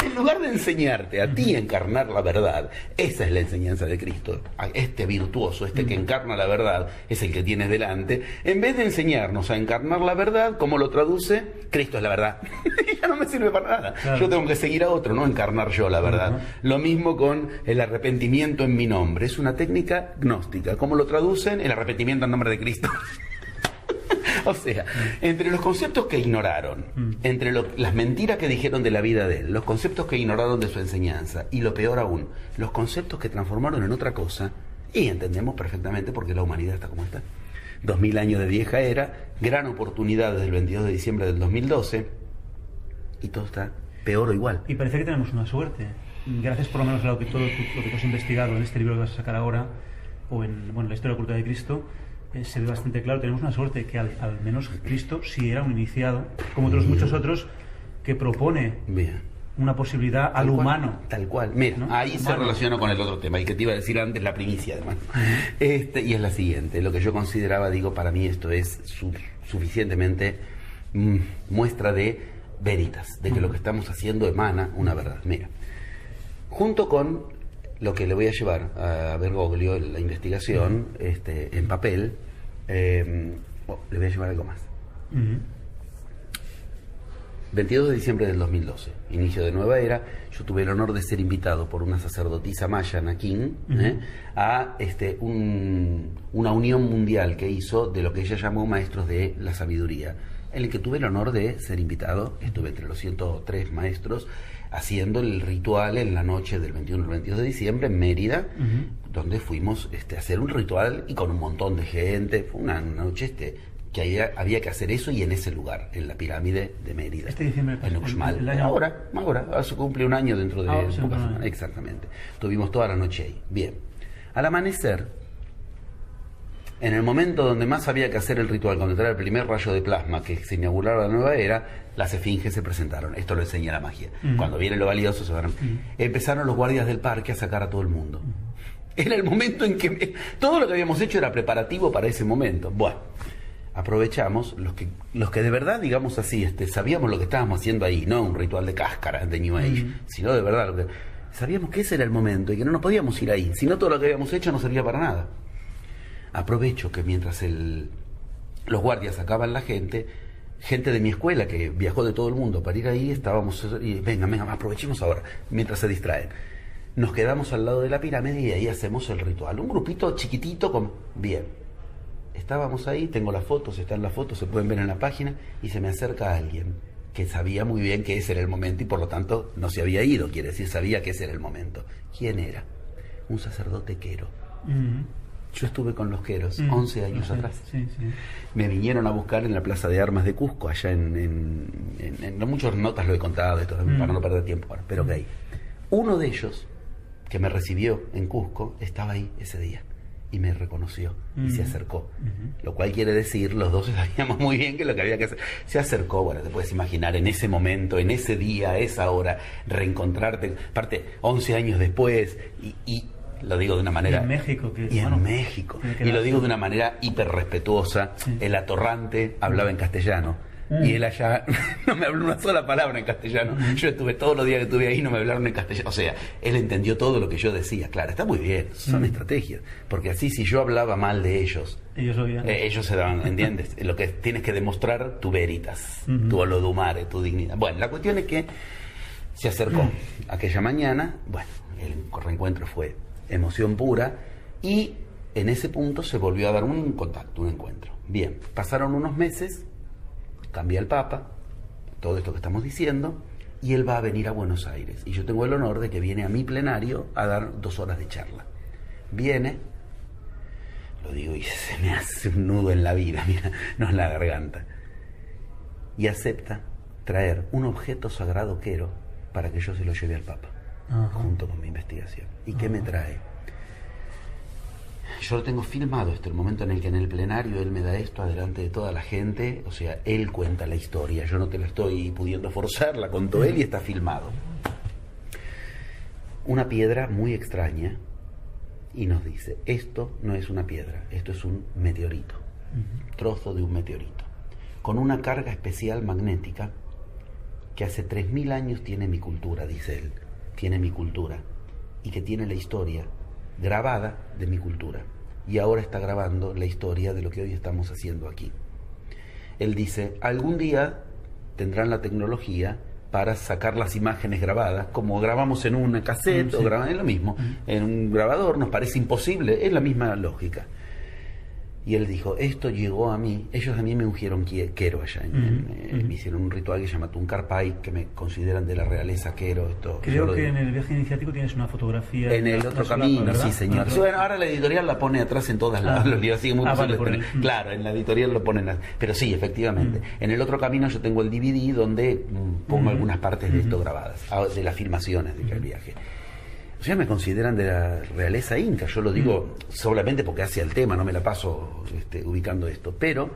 En lugar de enseñarte a ti a encarnar la verdad, esa es la enseñanza de Cristo. Este virtuoso, que encarna la verdad, es el que tienes delante. En vez de enseñarnos a encarnar la verdad, ¿cómo lo traduce? Cristo es la verdad. Ya no me sirve para nada. Claro. Yo tengo que seguir a otro, no encarnar yo la verdad. Lo mismo con el arrepentimiento en mi nombre. Es una técnica gnóstica. ¿Cómo lo traducen? El arrepentimiento en nombre de Cristo. O sea, entre los conceptos que ignoraron, entre las mentiras que dijeron de la vida de él, los conceptos que ignoraron de su enseñanza, y lo peor aún, los conceptos que transformaron en otra cosa, y entendemos perfectamente por qué la humanidad está como está. 2000 años de vieja era, gran oportunidad desde el 22 de diciembre del 2012, y todo está peor o igual. Y parece que tenemos una suerte. Gracias por lo menos a lo que tú has investigado en este libro que vas a sacar ahora, o en la historia oculta de Cristo, se ve bastante claro. Tenemos una suerte que al menos Cristo sí era un iniciado, como otros muchos otros, que propone una posibilidad al humano. Tal cual. Mira, ¿no? ahí se relaciona con el otro tema, y que te iba a decir antes, la primicia además. Y es la siguiente, lo que yo consideraba, digo, para mí esto es suficientemente muestra de veritas, de que lo que estamos haciendo emana una verdad. Mira, junto con lo que le voy a llevar a Bergoglio, la investigación, en papel, le voy a llevar algo más. 22 de diciembre del 2012, inicio de nueva era. Yo tuve el honor de ser invitado por una sacerdotisa maya, Naquín, a una unión mundial que hizo de lo que ella llamó Maestros de la Sabiduría, en el que tuve el honor de ser invitado. Estuve entre los 103 maestros haciendo el ritual en la noche del 21 al 22 de diciembre en Mérida, donde fuimos a hacer un ritual y con un montón de gente. Fue una noche que había que hacer eso, y en ese lugar, en la pirámide de Mérida. Este diciembre, en Uxmal. el año... Ahora se cumple un año dentro de pocas semanas. Exactamente. Tuvimos toda la noche ahí. Bien. Al amanecer, en el momento donde más había que hacer el ritual, cuando entrara el primer rayo de plasma que se inaugurara la nueva era, las esfinges se presentaron. Esto lo enseña la magia. Cuando viene lo valioso, se van. Empezaron los guardias del parque a sacar a todo el mundo. Era el momento en que todo lo que habíamos hecho era preparativo para ese momento. Bueno, aprovechamos los que de verdad, digamos así, sabíamos lo que estábamos haciendo ahí, no un ritual de cáscaras de New Age, sino de verdad sabíamos que ese era el momento y que no nos podíamos ir ahí, si no todo lo que habíamos hecho no servía para nada. Aprovecho que mientras los guardias sacaban la gente de mi escuela que viajó de todo el mundo para ir ahí, estábamos, y venga, aprovechemos ahora, mientras se distraen. Nos quedamos al lado de la pirámide y ahí hacemos el ritual. Un grupito chiquitito bien. Estábamos ahí, tengo las fotos, están las fotos, se pueden ver en la página, y se me acerca alguien que sabía muy bien que ese era el momento y por lo tanto no se había ido, quiere decir, sabía que ese era el momento. ¿Quién era? Un sacerdote quero. Yo estuve con los queros 11 años atrás. Me vinieron a buscar en la Plaza de Armas de Cusco, allá en muchas notas lo he contado, esto, para no perder tiempo ahora, pero ok. Uno de ellos, que me recibió en Cusco, estaba ahí ese día y me reconoció y se acercó, lo cual quiere decir, los dos sabíamos muy bien que lo que había que hacer. Se acercó, bueno, te puedes imaginar, en ese momento, en ese día, a esa hora, reencontrarte, aparte 11 años después, y lo digo de una manera... Y en México. México. Y lo digo de una manera hiper respetuosa. El atorrante hablaba en castellano. Y él allá no me habló una sola palabra en castellano. Yo estuve todos los días que estuve ahí, no me hablaron en castellano. O sea, él entendió todo lo que yo decía. Claro, está muy bien, son estrategias. Porque así, si yo hablaba mal de ellos, ellos se daban, ¿entiendes? Lo que tienes que demostrar, tu veritas, tu olodumare, tu dignidad. Bueno, la cuestión es que se acercó aquella mañana. Bueno, el reencuentro fue emoción pura, y en ese punto se volvió a dar un contacto, un encuentro. Bien, pasaron unos meses, cambia el Papa, todo esto que estamos diciendo, y él va a venir a Buenos Aires, y yo tengo el honor de que viene a mi plenario a dar 2 horas de charla. Viene, lo digo y se me hace un nudo en la vida, mira, no en la garganta, y acepta traer un objeto sagrado quero para que yo se lo lleve al Papa, junto con mi investigación. ¿Y qué me trae? Yo lo tengo filmado, el momento en el que en el plenario él me da esto adelante de toda la gente, o sea, él cuenta la historia, yo no te la estoy pudiendo forzar, la contó él y está filmado. Una piedra muy extraña, y nos dice, esto no es una piedra, esto es un meteorito, trozo de un meteorito, con una carga especial magnética que hace 3000 años tiene mi cultura, dice él, tiene mi cultura, y que tiene la historia grabada de mi cultura, y ahora está grabando la historia de lo que hoy estamos haciendo aquí. Él dice, algún día tendrán la tecnología para sacar las imágenes grabadas, como grabamos en una cassette, o graban, es lo mismo, en un grabador, nos parece imposible, es la misma lógica. Y él dijo, esto llegó a mí, ellos a mí me ungieron quero allá, me hicieron un ritual que se llama Tuncarpay, que me consideran de la realeza quero. Creo que en el viaje iniciático tienes una fotografía. En el otro camino, ¿verdad? Sí señor. Bueno, ahora la editorial la pone atrás en todas los libros, así muy vale, claro, en la editorial lo ponen, pero sí, efectivamente. En el otro camino yo tengo el DVD donde pongo algunas partes de esto grabadas, de las filmaciones del viaje. O sea, me consideran de la realeza inca, yo lo digo solamente porque hace el tema, no me la paso ubicando esto, pero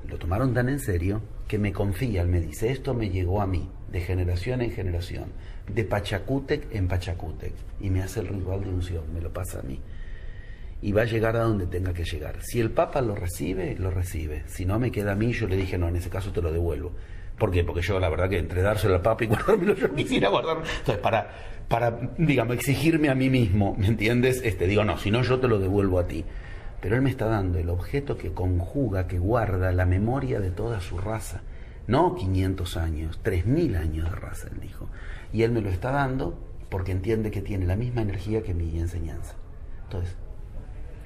lo tomaron tan en serio que me confía, él me dice, esto me llegó a mí, de generación en generación, de Pachacútec en Pachacútec, y me hace el ritual de unción, me lo pasa a mí. Y va a llegar a donde tenga que llegar. Si el Papa lo recibe, lo recibe. Si no me queda a mí, yo le dije, no, en ese caso te lo devuelvo. ¿Por qué? Porque yo, la verdad, que entre dárselo al Papa y guardármelo, yo quisiera guardarlo. Entonces, para, digamos, exigirme a mí mismo, ¿me entiendes? Digo, no, si no, yo te lo devuelvo a ti. Pero él me está dando el objeto que conjuga, que guarda la memoria de toda su raza. No 500 años, 3000 años de raza, él dijo. Y él me lo está dando porque entiende que tiene la misma energía que mi enseñanza. Entonces,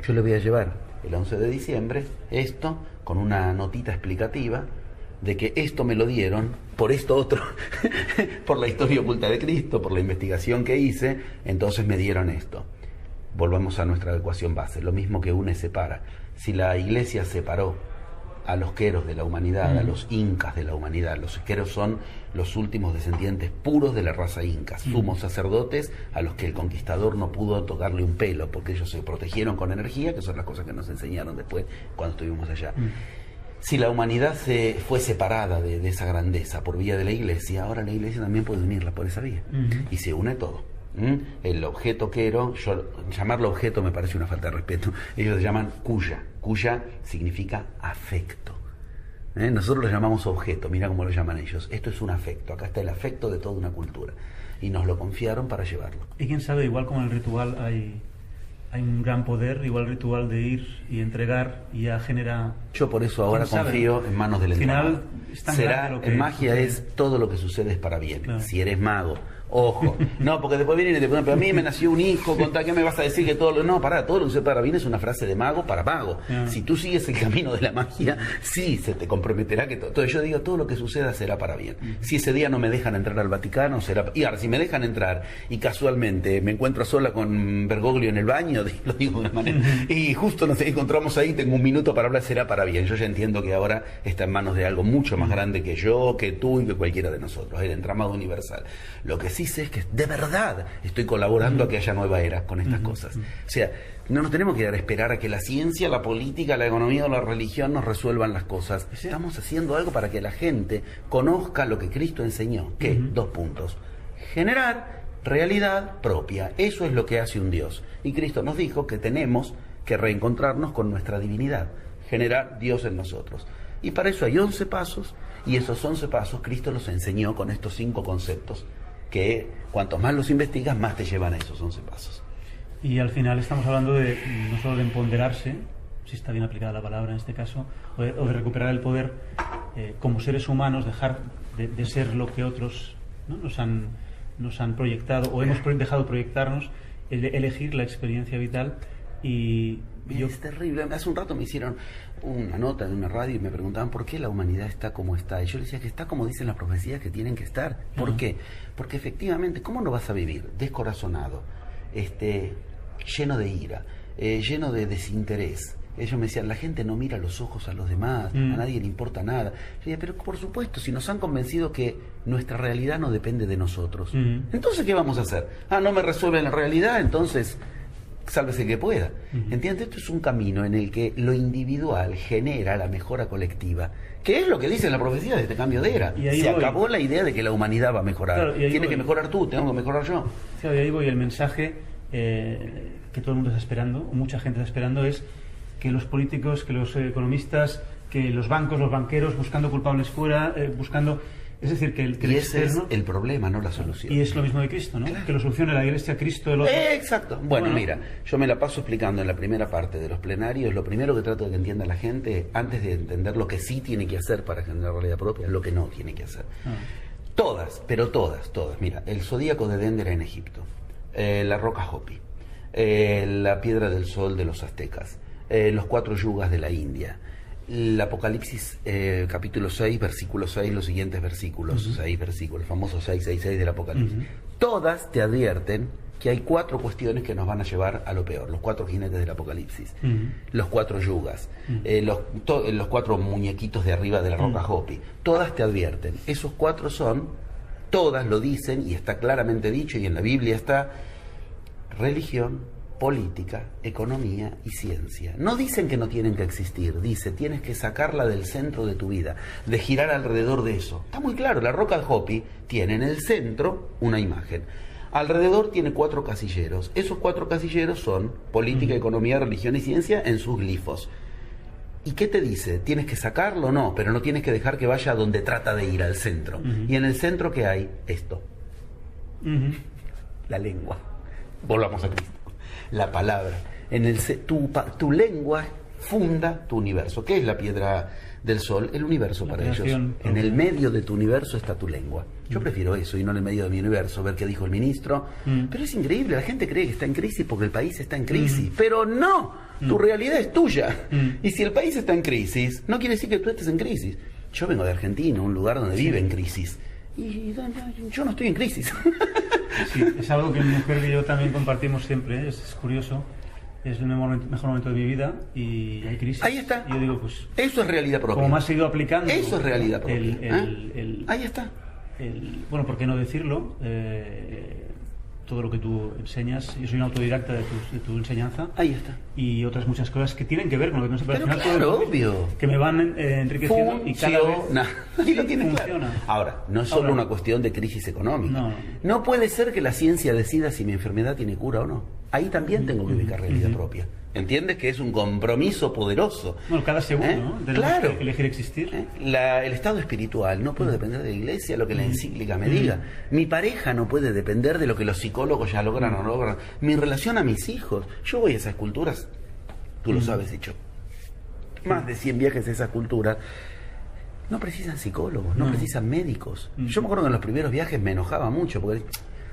yo le voy a llevar el 11 de diciembre esto con una notita explicativa de que esto me lo dieron por esto otro, por la historia oculta de Cristo, por la investigación que hice, entonces me dieron esto. Volvamos a nuestra ecuación base, lo mismo que une separa. Si la Iglesia separó a los queros de la humanidad, a los incas de la humanidad, los queros son los últimos descendientes puros de la raza inca, sumos sacerdotes a los que el conquistador no pudo tocarle un pelo, porque ellos se protegieron con energía, que son las cosas que nos enseñaron después cuando estuvimos allá. Si la humanidad se fue separada de esa grandeza por vía de la Iglesia, ahora la Iglesia también puede unirla por esa vía, y se une todo. El objeto quero, llamarlo objeto me parece una falta de respeto. Ellos le llaman cuya. Cuya significa afecto. Nosotros lo llamamos objeto, mira cómo lo llaman ellos. Esto es un afecto, acá está el afecto de toda una cultura. Y nos lo confiaron para llevarlo. Y quién sabe, igual como en el ritual hay un gran poder, igual el ritual de ir y entregar y ya genera... Yo por eso ahora confío en manos del entrenador. En magia sucede. Es todo lo que sucede es para bien. Claro. Si eres mago, ojo, no, porque después vienen y te preguntan, pero a mí me nació un hijo, ¿qué me vas a decir? Que todo lo... No, todo lo que sucede para bien es una frase de mago para mago. Si tú sigues el camino de la magia, sí, se te comprometerá que todo. Entonces yo digo, todo lo que suceda será para bien. Si ese día no me dejan entrar al Vaticano, será... Y ahora, si me dejan entrar y casualmente me encuentro sola con Bergoglio en el baño, lo digo de una manera, y justo nos encontramos ahí, tengo un minuto para hablar, será para bien. Yo ya entiendo que ahora está en manos de algo mucho más grande que yo, que tú y que cualquiera de nosotros, el entramado universal. Lo que sí sé es que de verdad estoy colaborando a que haya nueva era con estas cosas. O sea, no nos tenemos que dar a esperar a que la ciencia, la política, la economía o la religión nos resuelvan las cosas. Estamos haciendo algo para que la gente conozca lo que Cristo enseñó. ¿Qué? 2 puntos. Generar realidad propia. Eso es lo que hace un Dios. Y Cristo nos dijo que tenemos que reencontrarnos con nuestra divinidad. Generar Dios en nosotros. Y para eso hay 11 pasos, y esos 11 pasos Cristo los enseñó con estos 5 conceptos, que cuanto más los investigas, más te llevan a esos 11 pasos. Y al final estamos hablando de no solo de empoderarse, si está bien aplicada la palabra en este caso, o de recuperar el poder como seres humanos, dejar de ser lo que otros, ¿no? nos han proyectado, o hemos dejado proyectarnos, elegir la experiencia vital. Y es terrible. Hace un rato me hicieron una nota de una radio y me preguntaban por qué la humanidad está como está. Y yo les decía que está como dicen las profecías que tienen que estar. ¿Por qué? Porque efectivamente, ¿cómo no vas a vivir descorazonado, lleno de ira, lleno de desinterés? Ellos me decían, la gente no mira los ojos a los demás, a nadie le importa nada. Yo decía, pero por supuesto, si nos han convencido que nuestra realidad no depende de nosotros, entonces ¿qué vamos a hacer? No me resuelven la realidad, entonces... sálvese que pueda. ¿Entiendes? Esto es un camino en el que lo individual genera la mejora colectiva, que es lo que dice la profecía de este cambio de era. Se acabó la idea de que la humanidad va a mejorar. Claro, tienes que mejorar tú, tengo que mejorar yo. Claro, y ahí voy. El mensaje que todo el mundo está esperando, o mucha gente está esperando, es que los políticos, que los economistas, que los bancos, los banqueros, buscando culpables fuera, buscando... Es decir, que el ese externo, es el problema, no la solución. Y es lo mismo de Cristo, ¿no? Claro. Que lo solucione la Iglesia, Cristo, el otro. Exacto. Bueno, mira, yo me la paso explicando en la primera parte de los plenarios. Lo primero que trato de que entienda la gente, antes de entender lo que sí tiene que hacer para generar realidad propia, lo que no tiene que hacer. Todas, pero todas. Mira, el zodíaco de Dendera en Egipto, la roca Hopi, la piedra del sol de los aztecas, los 4 yugas de la India, el Apocalipsis capítulo 6, versículo 6, los siguientes versículos, 6 versículos, el famoso 666 del Apocalipsis. Todas te advierten que hay 4 cuestiones que nos van a llevar a lo peor, los 4 jinetes del Apocalipsis, los 4 yugas, los 4 muñequitos de arriba de la roca Hopi. Todas te advierten. Esos 4 son, todas lo dicen, y está claramente dicho, y en la Biblia está: religión, política, economía y ciencia. No dicen que no tienen que existir, dice, tienes que sacarla del centro de tu vida, de girar alrededor de eso. Está muy claro, la roca de Hopi tiene en el centro una imagen. Alrededor tiene 4 casilleros. Esos 4 casilleros son política, economía, religión y ciencia en sus glifos. ¿Y qué te dice? ¿Tienes que sacarlo? No, pero no tienes que dejar que vaya a donde trata de ir, al centro. Y en el centro, ¿qué hay? Esto. La lengua. Volvamos a Cristo. La palabra. Tu lengua funda tu universo. ¿Qué es la piedra del sol? El universo para ellos. En el medio de tu universo está tu lengua. Yo prefiero eso y no en el medio de mi universo, ver qué dijo el ministro. Pero es increíble, la gente cree que está en crisis porque el país está en crisis. Pero no, tu realidad es tuya. Y si el país está en crisis, no quiere decir que tú estés en crisis. Yo vengo de Argentina, un lugar donde vive en crisis. Y yo no estoy en crisis. Sí, es algo que mi mujer y yo también compartimos siempre, es curioso. Es el mejor momento de mi vida y hay crisis. Ahí está. Y yo digo, pues... Eso es realidad propia. Como me has ido aplicando... Eso es realidad propia. Ahí está. Bueno, ¿por qué no decirlo? Todo lo que tú enseñas. Yo soy un autodidacta de tu enseñanza. Ahí está. Y otras muchas cosas que tienen que ver con lo que no se puede. Pero claro, obvio. Que me van enriqueciendo y cada vez... Y lo tienes claro. Ahora, no es solo una cuestión de crisis económica. No puede ser que la ciencia decida si mi enfermedad tiene cura o no. Ahí también tengo que ubicar realidad propia. ¿Entiendes? Que es un compromiso poderoso. Bueno, cada segundo, ¿no? Claro. Que elegir existir. El estado espiritual no puede depender de la iglesia, lo que la encíclica me diga. Mi pareja no puede depender de lo que los psicólogos ya logran o no logran. Mi relación a mis hijos. Yo voy a esas culturas, tú lo sabes, hecho. Más de 100 viajes a esas culturas. No precisan psicólogos, no precisan médicos. Yo me acuerdo que en los primeros viajes me enojaba mucho porque...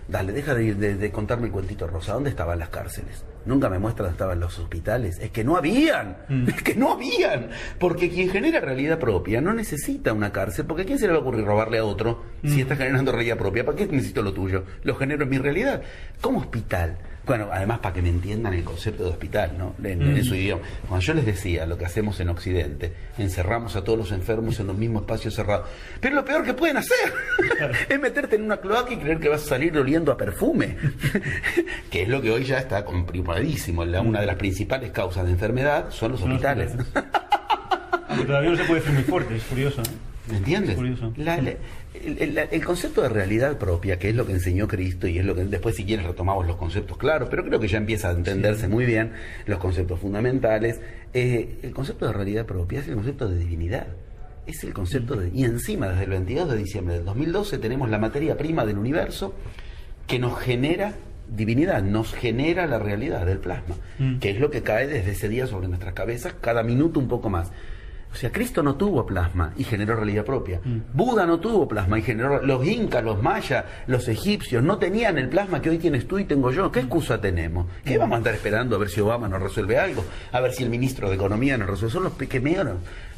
Dale, deja de contarme el cuentito, Rosa. ¿Dónde estaban las cárceles? Nunca me muestra dónde estaban los hospitales. Es que no habían. Es que no habían. Porque quien genera realidad propia no necesita una cárcel. Porque ¿a quién se le va a ocurrir robarle a otro si está generando realidad propia? ¿Para qué necesito lo tuyo? Lo genero en mi realidad. ¿Cómo hospital? Bueno, además para que me entiendan el concepto de hospital, ¿no? En su idioma. Cuando yo les decía lo que hacemos en Occidente, encerramos a todos los enfermos en un mismo espacio cerrado. Pero lo peor que pueden hacer es meterte en una cloaca y creer que vas a salir oliendo a perfume. Que es lo que hoy ya está comprobadísimo. Una de las principales causas de enfermedad son los hospitales. Aunque todavía no se puede decir muy fuerte, es curioso, ¿eh? ¿Me entiendes? El concepto de realidad propia, que es lo que enseñó Cristo y es lo que después, si quieres, retomamos los conceptos claros, pero creo que ya empieza a entenderse muy bien los conceptos fundamentales. El concepto de realidad propia es el concepto de divinidad. Es el concepto de... Y encima, desde el 22 de diciembre del 2012, tenemos la materia prima del universo que nos genera divinidad, nos genera la realidad del plasma, que es lo que cae desde ese día sobre nuestras cabezas, cada minuto un poco más. O sea, Cristo no tuvo plasma y generó realidad propia. Buda no tuvo plasma y generó... Los incas, los mayas, los egipcios no tenían el plasma que hoy tienes tú y tengo yo. ¿Qué excusa tenemos? ¿Qué vamos a andar esperando a ver si Obama nos resuelve algo? A ver si el ministro de Economía nos resuelve. Son los pequeños.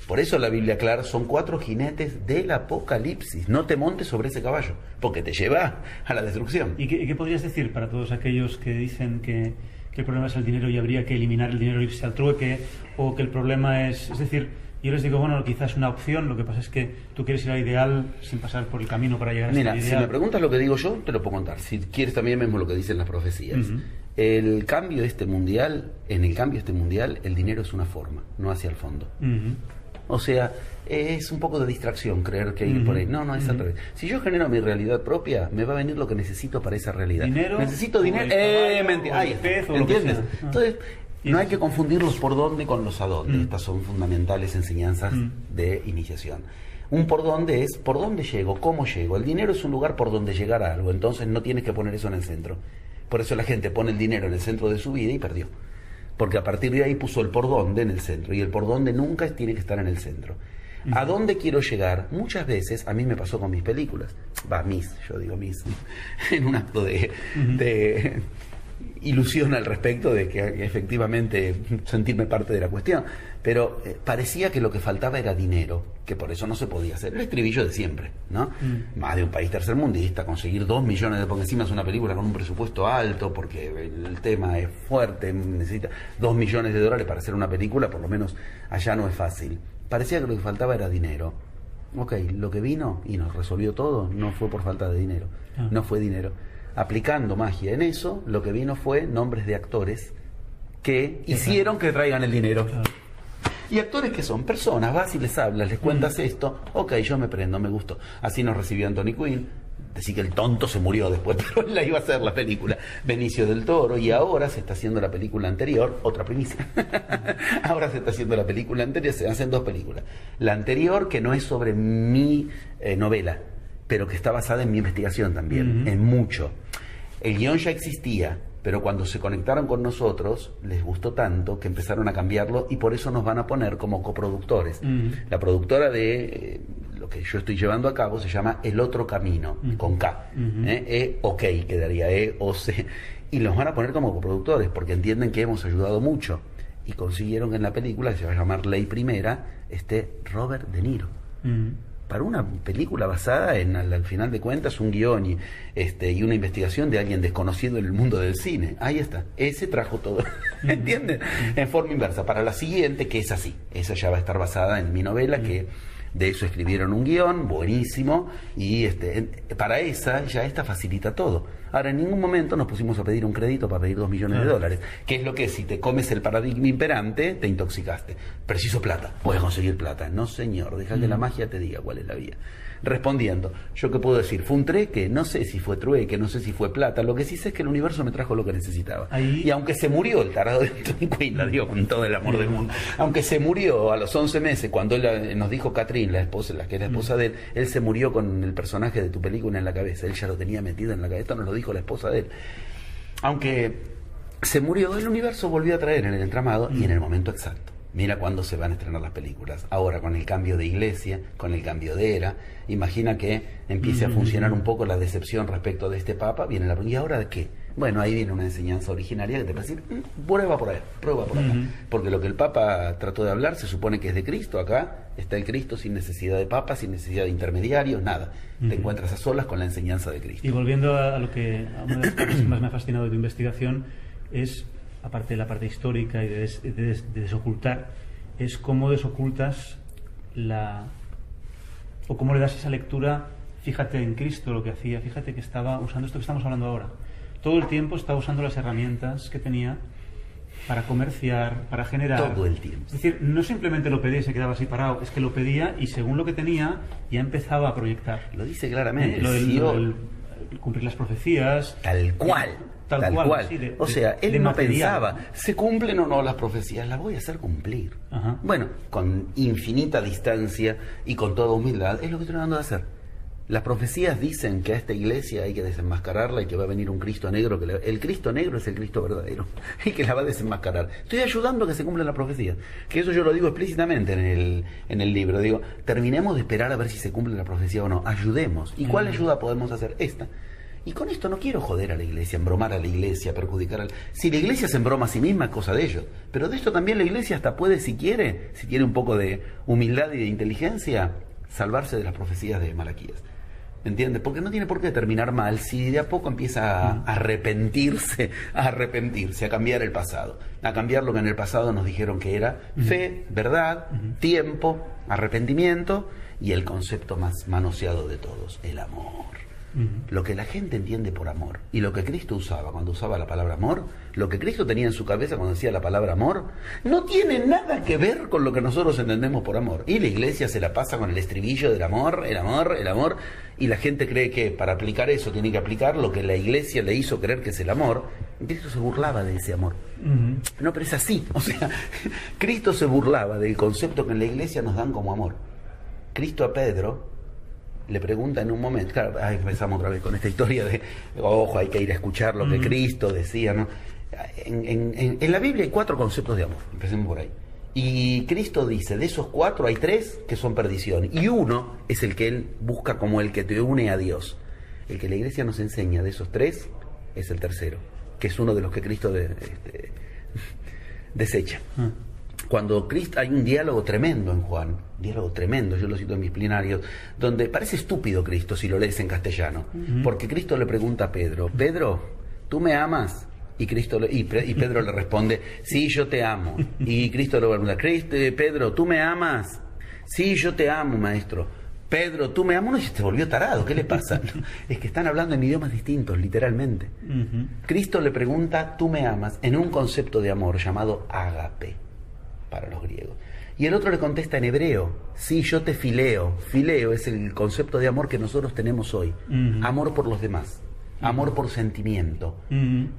Por eso la Biblia clara, son 4 jinetes del Apocalipsis. No te montes sobre ese caballo, porque te lleva a la destrucción. ¿Y qué podrías decir para todos aquellos que dicen que el problema es el dinero y habría que eliminar el dinero y irse al trueque? O que el problema es decir... Yo les digo, bueno, quizás una opción, lo que pasa es que tú quieres ir al ideal sin pasar por el camino para llegar a ese ideal. Mira, si me preguntas lo que digo yo, te lo puedo contar. Si quieres también mismo lo que dicen las profecías. El cambio mundial, el dinero es una forma, no hacia el fondo. O sea, es un poco de distracción creer que ir por ahí. No, es al revés. Si yo genero mi realidad propia, me va a venir lo que necesito para esa realidad. ¿Dinero? Necesito dinero. ¿Entiendes? Entonces... No hay que confundirlos por dónde con los a dónde. Estas son fundamentales enseñanzas de iniciación. Un por dónde es por dónde llego, cómo llego. El dinero es un lugar por donde llegar a algo, entonces no tienes que poner eso en el centro. Por eso la gente pone el dinero en el centro de su vida y perdió. Porque a partir de ahí puso el por dónde en el centro, y el por dónde nunca tiene que estar en el centro. ¿A dónde quiero llegar? Muchas veces, a mí me pasó con mis películas. Yo digo mis, en un acto de ilusión al respecto de que efectivamente sentirme parte de la cuestión, pero parecía que lo que faltaba era dinero, que por eso no se podía hacer. El estribillo de siempre, ¿no? Más de un país tercermundista, conseguir 2 millones de... Porque encima es una película con un presupuesto alto, porque el tema es fuerte, necesita 2 millones de dólares para hacer una película, por lo menos allá no es fácil. Parecía que lo que faltaba era dinero. Ok, lo que vino y nos resolvió todo no fue por falta de dinero, no fue dinero. aplicando magia en eso, lo que vino fue nombres de actores que hicieron que traigan el dinero. Claro. Y actores que son personas, vas y les hablas, les cuentas esto, ok, yo me prendo, me gustó. Así nos recibió Anthony Quinn. Decir que el tonto se murió después, pero él la iba a hacer la película. Benicio del Toro, y ahora se está haciendo la película anterior, otra primicia. Ahora se está haciendo la película anterior, se hacen 2 películas. La anterior, que no es sobre mi novela, pero que está basada en mi investigación también, en mucho. El guión ya existía, pero cuando se conectaron con nosotros, les gustó tanto que empezaron a cambiarlo y por eso nos van a poner como coproductores. La productora de lo que yo estoy llevando a cabo se llama El Otro Camino, con K. OK, quedaría E-O-C. Y los van a poner como coproductores porque entienden que hemos ayudado mucho. Y consiguieron que en la película, que se va a llamar Ley Primera, esté Robert De Niro. Para una película basada en, al final de cuentas, un guión y una investigación de alguien desconocido en el mundo del cine. Ahí está, ese trajo todo, ¿entienden? En forma inversa. Para la siguiente, que es así, esa ya va a estar basada en mi novela, que de eso escribieron un guión buenísimo, y para esa ya esta facilita todo. Ahora, en ningún momento nos pusimos a pedir un crédito para pedir $2 millones, que es lo que si te comes el paradigma imperante, te intoxicaste. Preciso plata, puedes conseguir plata. No, señor, deja que la magia te diga cuál es la vía. Respondiendo, ¿yo qué puedo decir? ¿Fue un trueque? No sé si fue trueque, no sé si fue plata. Lo que sí sé es que el universo me trajo lo que necesitaba. Y aunque se murió el tarado de Anthony Quinn, la digo con todo el amor del mundo, aunque se murió a los 11 meses, cuando él, nos dijo Catherine, la esposa, la que es la esposa de él se murió con el personaje de tu película en la cabeza. Él ya lo tenía metido en la cabeza, esto nos lo dijo la esposa de él. Aunque se murió, el universo volvió a traer en el entramado y en el momento exacto. Mira cuándo se van a estrenar las películas. Ahora, con el cambio de iglesia, con el cambio de era, imagina que empiece a funcionar un poco la decepción respecto de este Papa. Viene la ¿y ahora de qué? Bueno, ahí viene una enseñanza originaria que te va a decir, prueba por ahí, prueba por acá. Porque lo que el Papa trató de hablar se supone que es de Cristo. Acá está el Cristo sin necesidad de Papa, sin necesidad de intermediarios, nada. Te encuentras a solas con la enseñanza de Cristo. Y volviendo a lo que a una de las cosas que más me ha fascinado de tu investigación es, aparte de la parte histórica y de desocultar, es cómo desocultas o cómo le das esa lectura. Fíjate en Cristo lo que hacía, fíjate que estaba usando esto que estamos hablando ahora. Todo el tiempo estaba usando las herramientas que tenía para comerciar, para generar. Todo el tiempo. Es decir, no simplemente lo pedía y se quedaba así parado, es que lo pedía y según lo que tenía ya empezaba a proyectar. Lo dice claramente. El cumplir las profecías. Tal cual. Tal cual. Sí, o sea, él no material. pensaba, ¿se cumplen o no las profecías? Las voy a hacer cumplir. Bueno, con infinita distancia y con toda humildad, es lo que estoy tratando de hacer. Las profecías dicen que a esta iglesia hay que desenmascararla y que va a venir un Cristo negro. El Cristo negro es el Cristo verdadero y que la va a desenmascarar. Estoy ayudando a que se cumplan las profecías. Que eso yo lo digo explícitamente en el libro. Digo, terminemos de esperar a ver si se cumple la profecía o no. Ayudemos. ¿Y cuál ayuda podemos hacer? Esta. Y con esto no quiero joder a la iglesia, embromar a la iglesia, perjudicar a la... Si la iglesia se embroma a sí misma, es cosa de ellos. Pero de esto también la iglesia hasta puede, si quiere, si tiene un poco de humildad y de inteligencia, salvarse de las profecías de Malaquías. ¿Entiendes? Porque no tiene por qué terminar mal si de a poco empieza a arrepentirse, a cambiar el pasado, a cambiar lo que en el pasado nos dijeron que era fe, verdad, tiempo, arrepentimiento y el concepto más manoseado de todos, el amor. Lo que la gente entiende por amor y lo que Cristo usaba cuando usaba la palabra amor, lo que Cristo tenía en su cabeza cuando decía la palabra amor, no tiene nada que ver con lo que nosotros entendemos por amor. Y la iglesia se la pasa con el estribillo del amor, el amor, el amor, y la gente cree que para aplicar eso tiene que aplicar lo que la iglesia le hizo creer que es el amor. Y Cristo se burlaba de ese amor. No, pero es así. O sea, Cristo se burlaba del concepto que en la iglesia nos dan como amor. Cristo a Pedro le pregunta en un momento, claro, empezamos otra vez con esta historia de, ojo, hay que ir a escuchar lo que Cristo decía, ¿no? En la Biblia hay 4 conceptos de amor, empecemos por ahí. Y Cristo dice, de esos 4 hay 3 que son perdición, y uno es el que Él busca como el que te une a Dios. El que la iglesia nos enseña de esos 3 es el tercero, que es uno de los que Cristo desecha. Cuando Cristo, hay un diálogo tremendo en Juan, diálogo tremendo, yo lo cito en mis plenarios, donde parece estúpido Cristo si lo lees en castellano, porque Cristo le pregunta a Pedro, Pedro, ¿tú me amas? Y Pedro le responde, sí, yo te amo. Y Cristo le pregunta, Pedro, ¿tú me amas? Sí, yo te amo, maestro. Pedro, tú me amas, y se volvió tarado, ¿qué le pasa? No, es que están hablando en idiomas distintos, literalmente. Cristo le pregunta, tú me amas, en un concepto de amor llamado ágape, para los griegos. Y el otro le contesta en hebreo, sí, yo te fileo. Fileo es el concepto de amor que nosotros tenemos hoy. Amor por los demás, amor por sentimiento.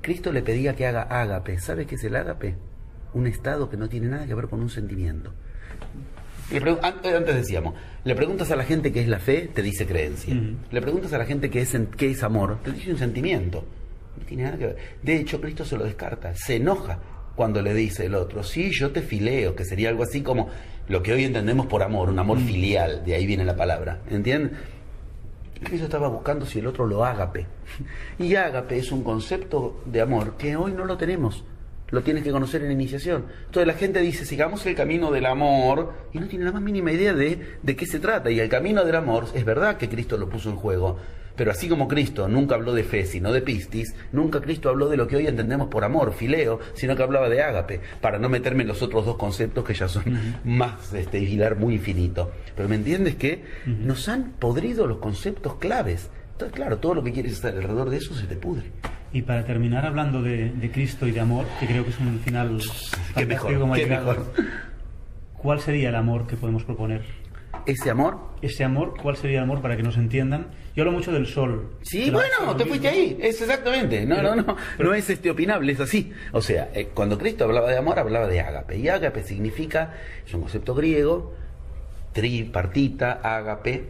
Cristo le pedía que haga ágape. ¿Sabes qué es el ágape? Un estado que no tiene nada que ver con un sentimiento. Antes decíamos, le preguntas a la gente qué es la fe, te dice creencia. Le preguntas a la gente qué es amor, te dice un sentimiento. No tiene nada que ver. De hecho, Cristo se lo descarta, se enoja cuando le dice el otro, sí, yo te fileo, que sería algo así como lo que hoy entendemos por amor, un amor filial, de ahí viene la palabra, ¿entienden? Cristo estaba buscando si el otro lo ágape. Y ágape es un concepto de amor que hoy no lo tenemos. Lo tienes que conocer en la iniciación. Entonces la gente dice, sigamos el camino del amor, y no tiene la más mínima idea de qué se trata. Y el camino del amor, es verdad que Cristo lo puso en juego, pero así como Cristo nunca habló de fe, sino de pistis, nunca Cristo habló de lo que hoy entendemos por amor, fileo, sino que hablaba de ágape, para no meterme en los otros dos conceptos que ya son más hilar muy infinito. Pero ¿me entiendes que nos han podrido los conceptos claves? Entonces, claro, todo lo que quieres estar alrededor de eso se te pudre. Y para terminar hablando de Cristo y de amor, que creo que es un final qué mejor. ¿Cuál sería el amor que podemos proponer? ¿Ese amor? Ese amor, ¿cuál sería el amor para que nos entiendan? Yo hablo mucho del sol. Sí, bueno, te fuiste ahí, es exactamente. No es opinable, es así. O sea, cuando Cristo hablaba de amor, hablaba de ágape. Y ágape significa, es un concepto griego, tripartita, ágape,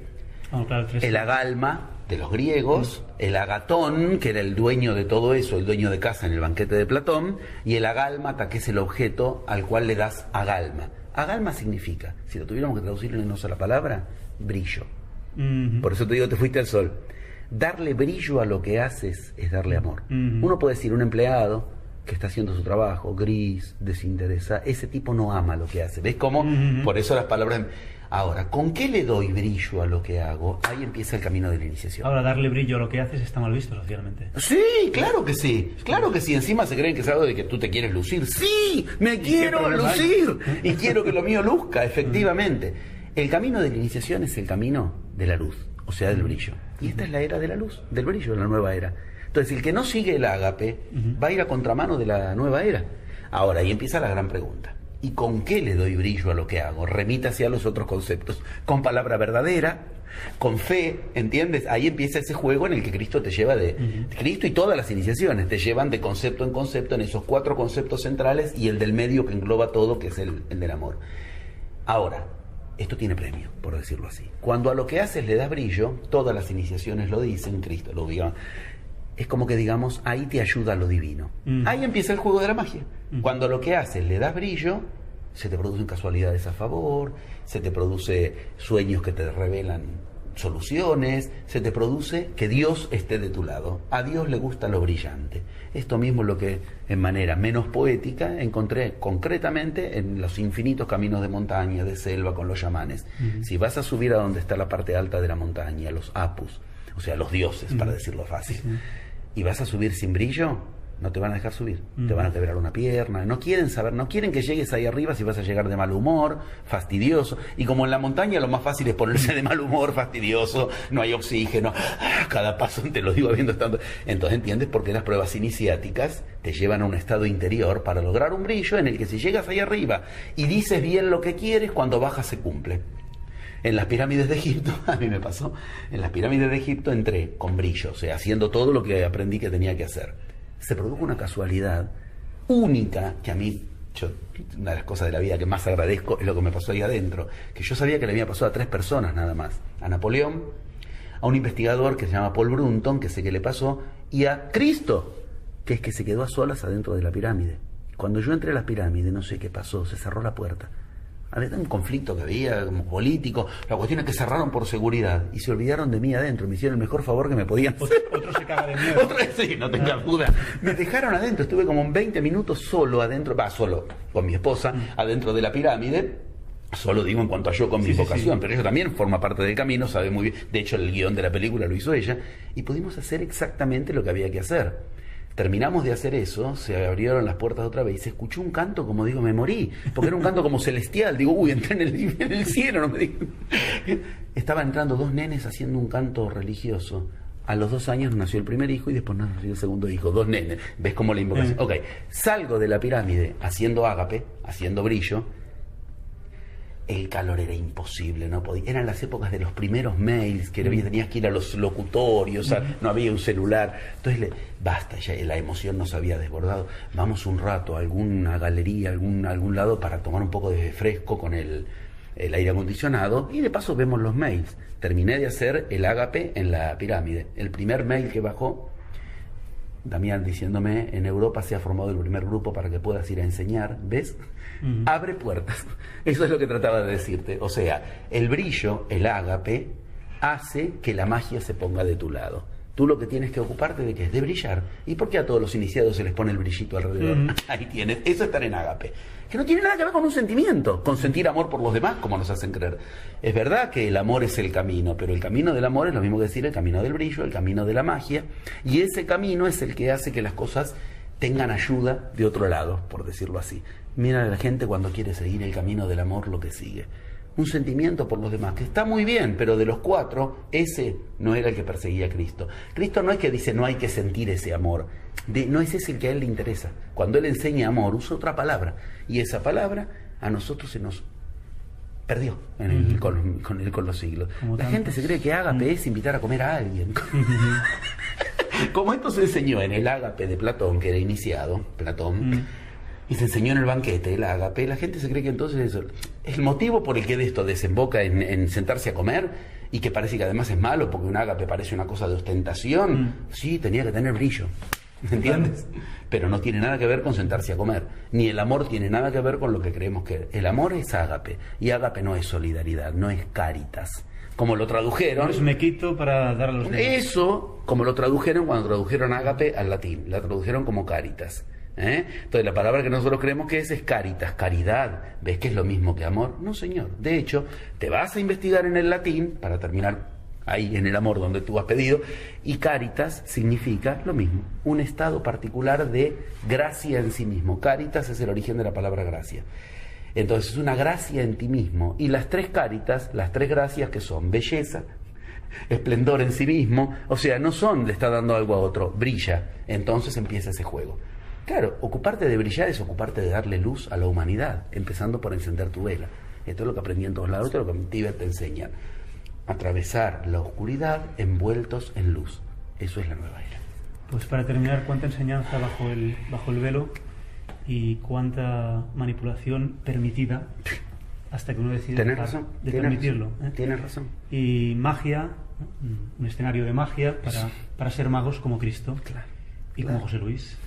el agalma de los griegos, el agatón, que era el dueño de todo eso, el dueño de casa en el banquete de Platón, y el agálmata, que es el objeto al cual le das agalma. Agalma significa, si lo tuviéramos que traducirlo en una sola palabra, brillo. Por eso te digo, te fuiste al sol. Darle brillo a lo que haces es darle amor. Uno puede decir, un empleado que está haciendo su trabajo, gris, desinteresado, ese tipo no ama lo que hace. ¿Ves cómo? Por eso las palabras... Ahora, ¿con qué le doy brillo a lo que hago? Ahí empieza el camino de la iniciación. Ahora, darle brillo a lo que haces está mal visto socialmente. Sí, claro que sí. Claro que sí. Encima se creen que es algo de que tú te quieres lucir. ¡Sí! ¡Me quiero lucir! Y quiero que lo mío luzca, efectivamente. El camino de la iniciación es el camino de la luz, o sea, del brillo. Y esta es la era de la luz, del brillo, la nueva era. Entonces, el que no sigue el ágape va a ir a contramano de la nueva era. Ahora, ahí empieza la gran pregunta. ¿Y con qué le doy brillo a lo que hago? Remítase a los otros conceptos. Con palabra verdadera, con fe, ¿entiendes? Ahí empieza ese juego en el que Cristo te lleva Cristo y todas las iniciaciones te llevan de concepto en concepto en esos 4 conceptos centrales y el del medio que engloba todo, que es el del amor. Ahora, esto tiene premio, por decirlo así. Cuando a lo que haces le das brillo, todas las iniciaciones lo dicen, Cristo lo diga. Es como que digamos, ahí te ayuda lo divino. Ahí empieza el juego de la magia. Cuando lo que haces le das brillo, se te producen casualidades a favor, se te produce sueños que te revelan soluciones, se te produce que Dios esté de tu lado. A Dios le gusta lo brillante. Esto mismo es lo que en manera menos poética encontré concretamente en los infinitos caminos de montaña, de selva con los chamanes. Si vas a subir a donde está la parte alta de la montaña, los apus, o sea, los dioses, para decirlo fácil, y vas a subir sin brillo, no te van a dejar subir, te van a quebrar una pierna, no quieren saber, no quieren que llegues ahí arriba si vas a llegar de mal humor, fastidioso, y como en la montaña lo más fácil es ponerse de mal humor, fastidioso, no hay oxígeno, cada paso te lo digo habiendo estado, entonces entiendes por qué las pruebas iniciáticas te llevan a un estado interior para lograr un brillo en el que si llegas ahí arriba y dices bien lo que quieres, cuando bajas se cumple. En las pirámides de Egipto, a mí me pasó, en las pirámides de Egipto entré con brillo, o sea, haciendo todo lo que aprendí que tenía que hacer. Se produjo una casualidad única que a mí, una de las cosas de la vida que más agradezco es lo que me pasó ahí adentro, que yo sabía que le había pasado a 3 personas nada más, a Napoleón, a un investigador que se llama Paul Brunton, que sé que le pasó, y a Cristo, que es que se quedó a solas adentro de la pirámide. Cuando yo entré a la pirámide, no sé qué pasó, se cerró la puerta. Había un conflicto que había como político, la cuestión es que cerraron por seguridad y se olvidaron de mí adentro, me hicieron el mejor favor que me podían hacer. Otro se caga de miedo. Sí, no tengas duda. Me dejaron adentro, estuve como 20 minutos solo adentro, solo con mi esposa, adentro de la pirámide. Solo digo en cuanto a yo con mi vocación, pero ella también forma parte del camino, sabe muy bien. De hecho, el guión de la película lo hizo ella, y pudimos hacer exactamente lo que había que hacer. Terminamos de hacer eso, se abrieron las puertas otra vez y se escuchó un canto, como digo, me morí, porque era un canto como celestial. Digo, uy, entré en el cielo, no me digo. Estaban entrando 2 nenes haciendo un canto religioso. A los 2 años nació el primer hijo y después nació el segundo hijo, 2 nenes. ¿Ves cómo la invocación? Ok, salgo de la pirámide haciendo ágape, haciendo brillo. El calor era imposible, no podía. Eran las épocas de los primeros mails, que tenías que ir a los locutorios, o sea, no había un celular. Entonces, basta, ya la emoción nos había desbordado. Vamos un rato a alguna galería, algún lado para tomar un poco de fresco con el aire acondicionado y de paso vemos los mails. Terminé de hacer el ágape en la pirámide. El primer mail que bajó, Damián diciéndome, en Europa se ha formado el primer grupo para que puedas ir a enseñar, ¿ves? Abre puertas. Eso es lo que trataba de decirte. O sea, el brillo, el ágape, hace que la magia se ponga de tu lado. Tú lo que tienes que ocuparte de qué es de brillar. ¿Y por qué a todos los iniciados se les pone el brillito alrededor? Ahí tienes. Eso es estar en ágape. Que no tiene nada que ver con un sentimiento, con sentir amor por los demás, como nos hacen creer. Es verdad que el amor es el camino, pero el camino del amor es lo mismo que decir el camino del brillo, el camino de la magia. Y ese camino es el que hace que las cosas tengan ayuda de otro lado, por decirlo así. Mira a la gente cuando quiere seguir el camino del amor, lo que sigue. Un sentimiento por los demás, que está muy bien, pero de los 4, ese no era el que perseguía a Cristo. Cristo no es que dice no hay que sentir ese amor, no es ese el que a él le interesa. Cuando él enseña amor, usa otra palabra, y esa palabra a nosotros se nos perdió con los siglos. La gente se cree que ágape es invitar a comer a alguien. Como esto se enseñó en el ágape de Platón, que era iniciado, Platón, y se enseñó en el banquete, el ágape, la gente se cree que entonces eso, el motivo por el que de esto desemboca en sentarse a comer, y que parece que además es malo, porque un ágape parece una cosa de ostentación, sí, tenía que tener brillo, ¿me entiendes? Pero no tiene nada que ver con sentarse a comer, ni el amor tiene nada que ver con lo que creemos que es. El amor es ágape, y ágape no es solidaridad, no es caritas. Como lo tradujeron. Pues me quito para dar a los demás. Eso, como lo tradujeron cuando tradujeron ágape al latín, la tradujeron como caritas. Entonces la palabra que nosotros creemos que es caritas, caridad. ¿Ves que es lo mismo que amor? No, señor. De hecho, te vas a investigar en el latín, para terminar ahí en el amor donde tú has pedido, y caritas significa lo mismo, un estado particular de gracia en sí mismo. Caritas es el origen de la palabra gracia. Entonces es una gracia en ti mismo. Y las 3 caritas, las 3 gracias, que son belleza, esplendor en sí mismo, o sea, no son le está dando algo a otro, brilla. Entonces empieza ese juego. Claro, ocuparte de brillar es ocuparte de darle luz a la humanidad, empezando por encender tu vela. Esto es lo que aprendí en todos lados, esto es lo que en Tíbet te enseñan. Atravesar la oscuridad envueltos en luz. Eso es la nueva era. Pues para terminar, ¿cuánta enseñanza bajo el velo y cuánta manipulación permitida hasta que uno decide de permitirlo? Tienes razón. Y magia, un escenario de magia para ser magos como Cristo, como José Luis.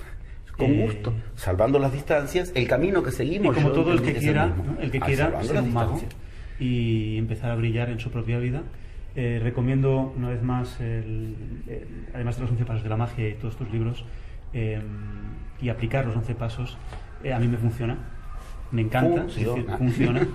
Con gusto, salvando las distancias, el camino que seguimos. Y como todo el que quiera, ser un mago y empezar a brillar en su propia vida. Recomiendo una vez más, además de los 11 pasos de la magia y todos estos libros, y aplicar los 11 pasos, a mí me funciona, me encanta, funciona.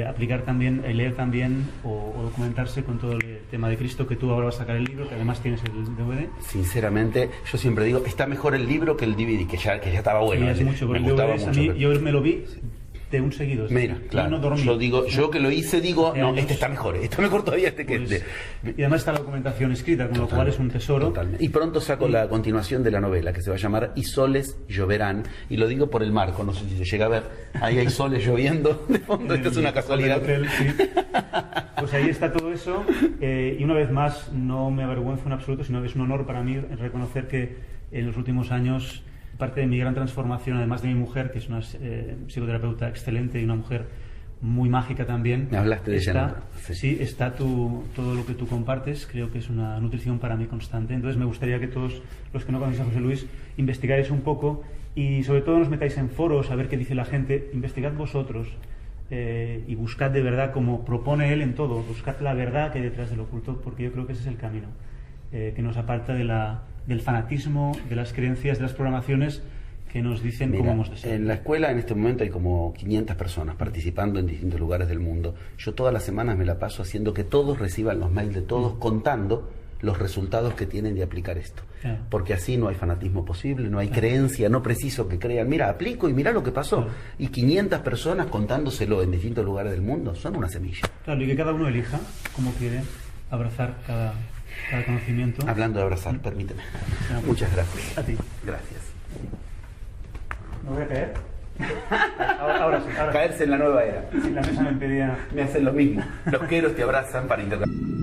Aplicar también, leer también o documentarse con todo el tema de Cristo, que tú ahora vas a sacar el libro, que además tienes el DVD. Sinceramente, yo siempre digo, está mejor el libro que el DVD, que ya estaba bueno. Sí, hace mucho, me gustaba mucho. Yo me lo vi de un seguido. Mira, claro, no dormí. Yo que lo hice digo, no, este está mejor todavía este que este. Y además está la documentación escrita, con lo cual es un tesoro. Totalmente. Y pronto saco la continuación de la novela, que se va a llamar Y soles lloverán, y lo digo por el marco, no sé si se llega a ver, ahí hay soles lloviendo de fondo, esto es una casualidad. Hotel, sí. Pues ahí está todo eso, y una vez más, no me avergüenzo en absoluto, sino que es un honor para mí reconocer que en los últimos años, parte de mi gran transformación, además de mi mujer, que es una psicoterapeuta excelente y una mujer muy mágica también. Me hablaste de ella. Sí, está todo lo que tú compartes, creo que es una nutrición para mí constante. Entonces me gustaría que todos los que no conocéis a José Luis investigáis un poco y sobre todo nos metáis en foros a ver qué dice la gente. Investigad vosotros y buscad de verdad, como propone él en todo, buscad la verdad que hay detrás del oculto, porque yo creo que ese es el camino que nos aparta del fanatismo, de las creencias, de las programaciones que nos dicen cómo hemos de ser. En la escuela en este momento hay como 500 personas participando en distintos lugares del mundo. Yo todas las semanas me la paso haciendo que todos reciban los mails de todos, contando los resultados que tienen de aplicar esto. Claro. Porque así no hay fanatismo posible, no hay creencia, no preciso que crean, mira, aplico y mira lo que pasó. Claro. Y 500 personas contándoselo en distintos lugares del mundo son una semilla. Claro, y que cada uno elija cómo quiere abrazar cada conocimiento. Hablando de abrazar, permíteme. Muchas gracias. A ti. Gracias. ¿Me voy a caer? Ahora sí. Caerse en la nueva era. Sí, la mesa me impedía. Me hacen lo mismo. Los queros te abrazan para intercambiar.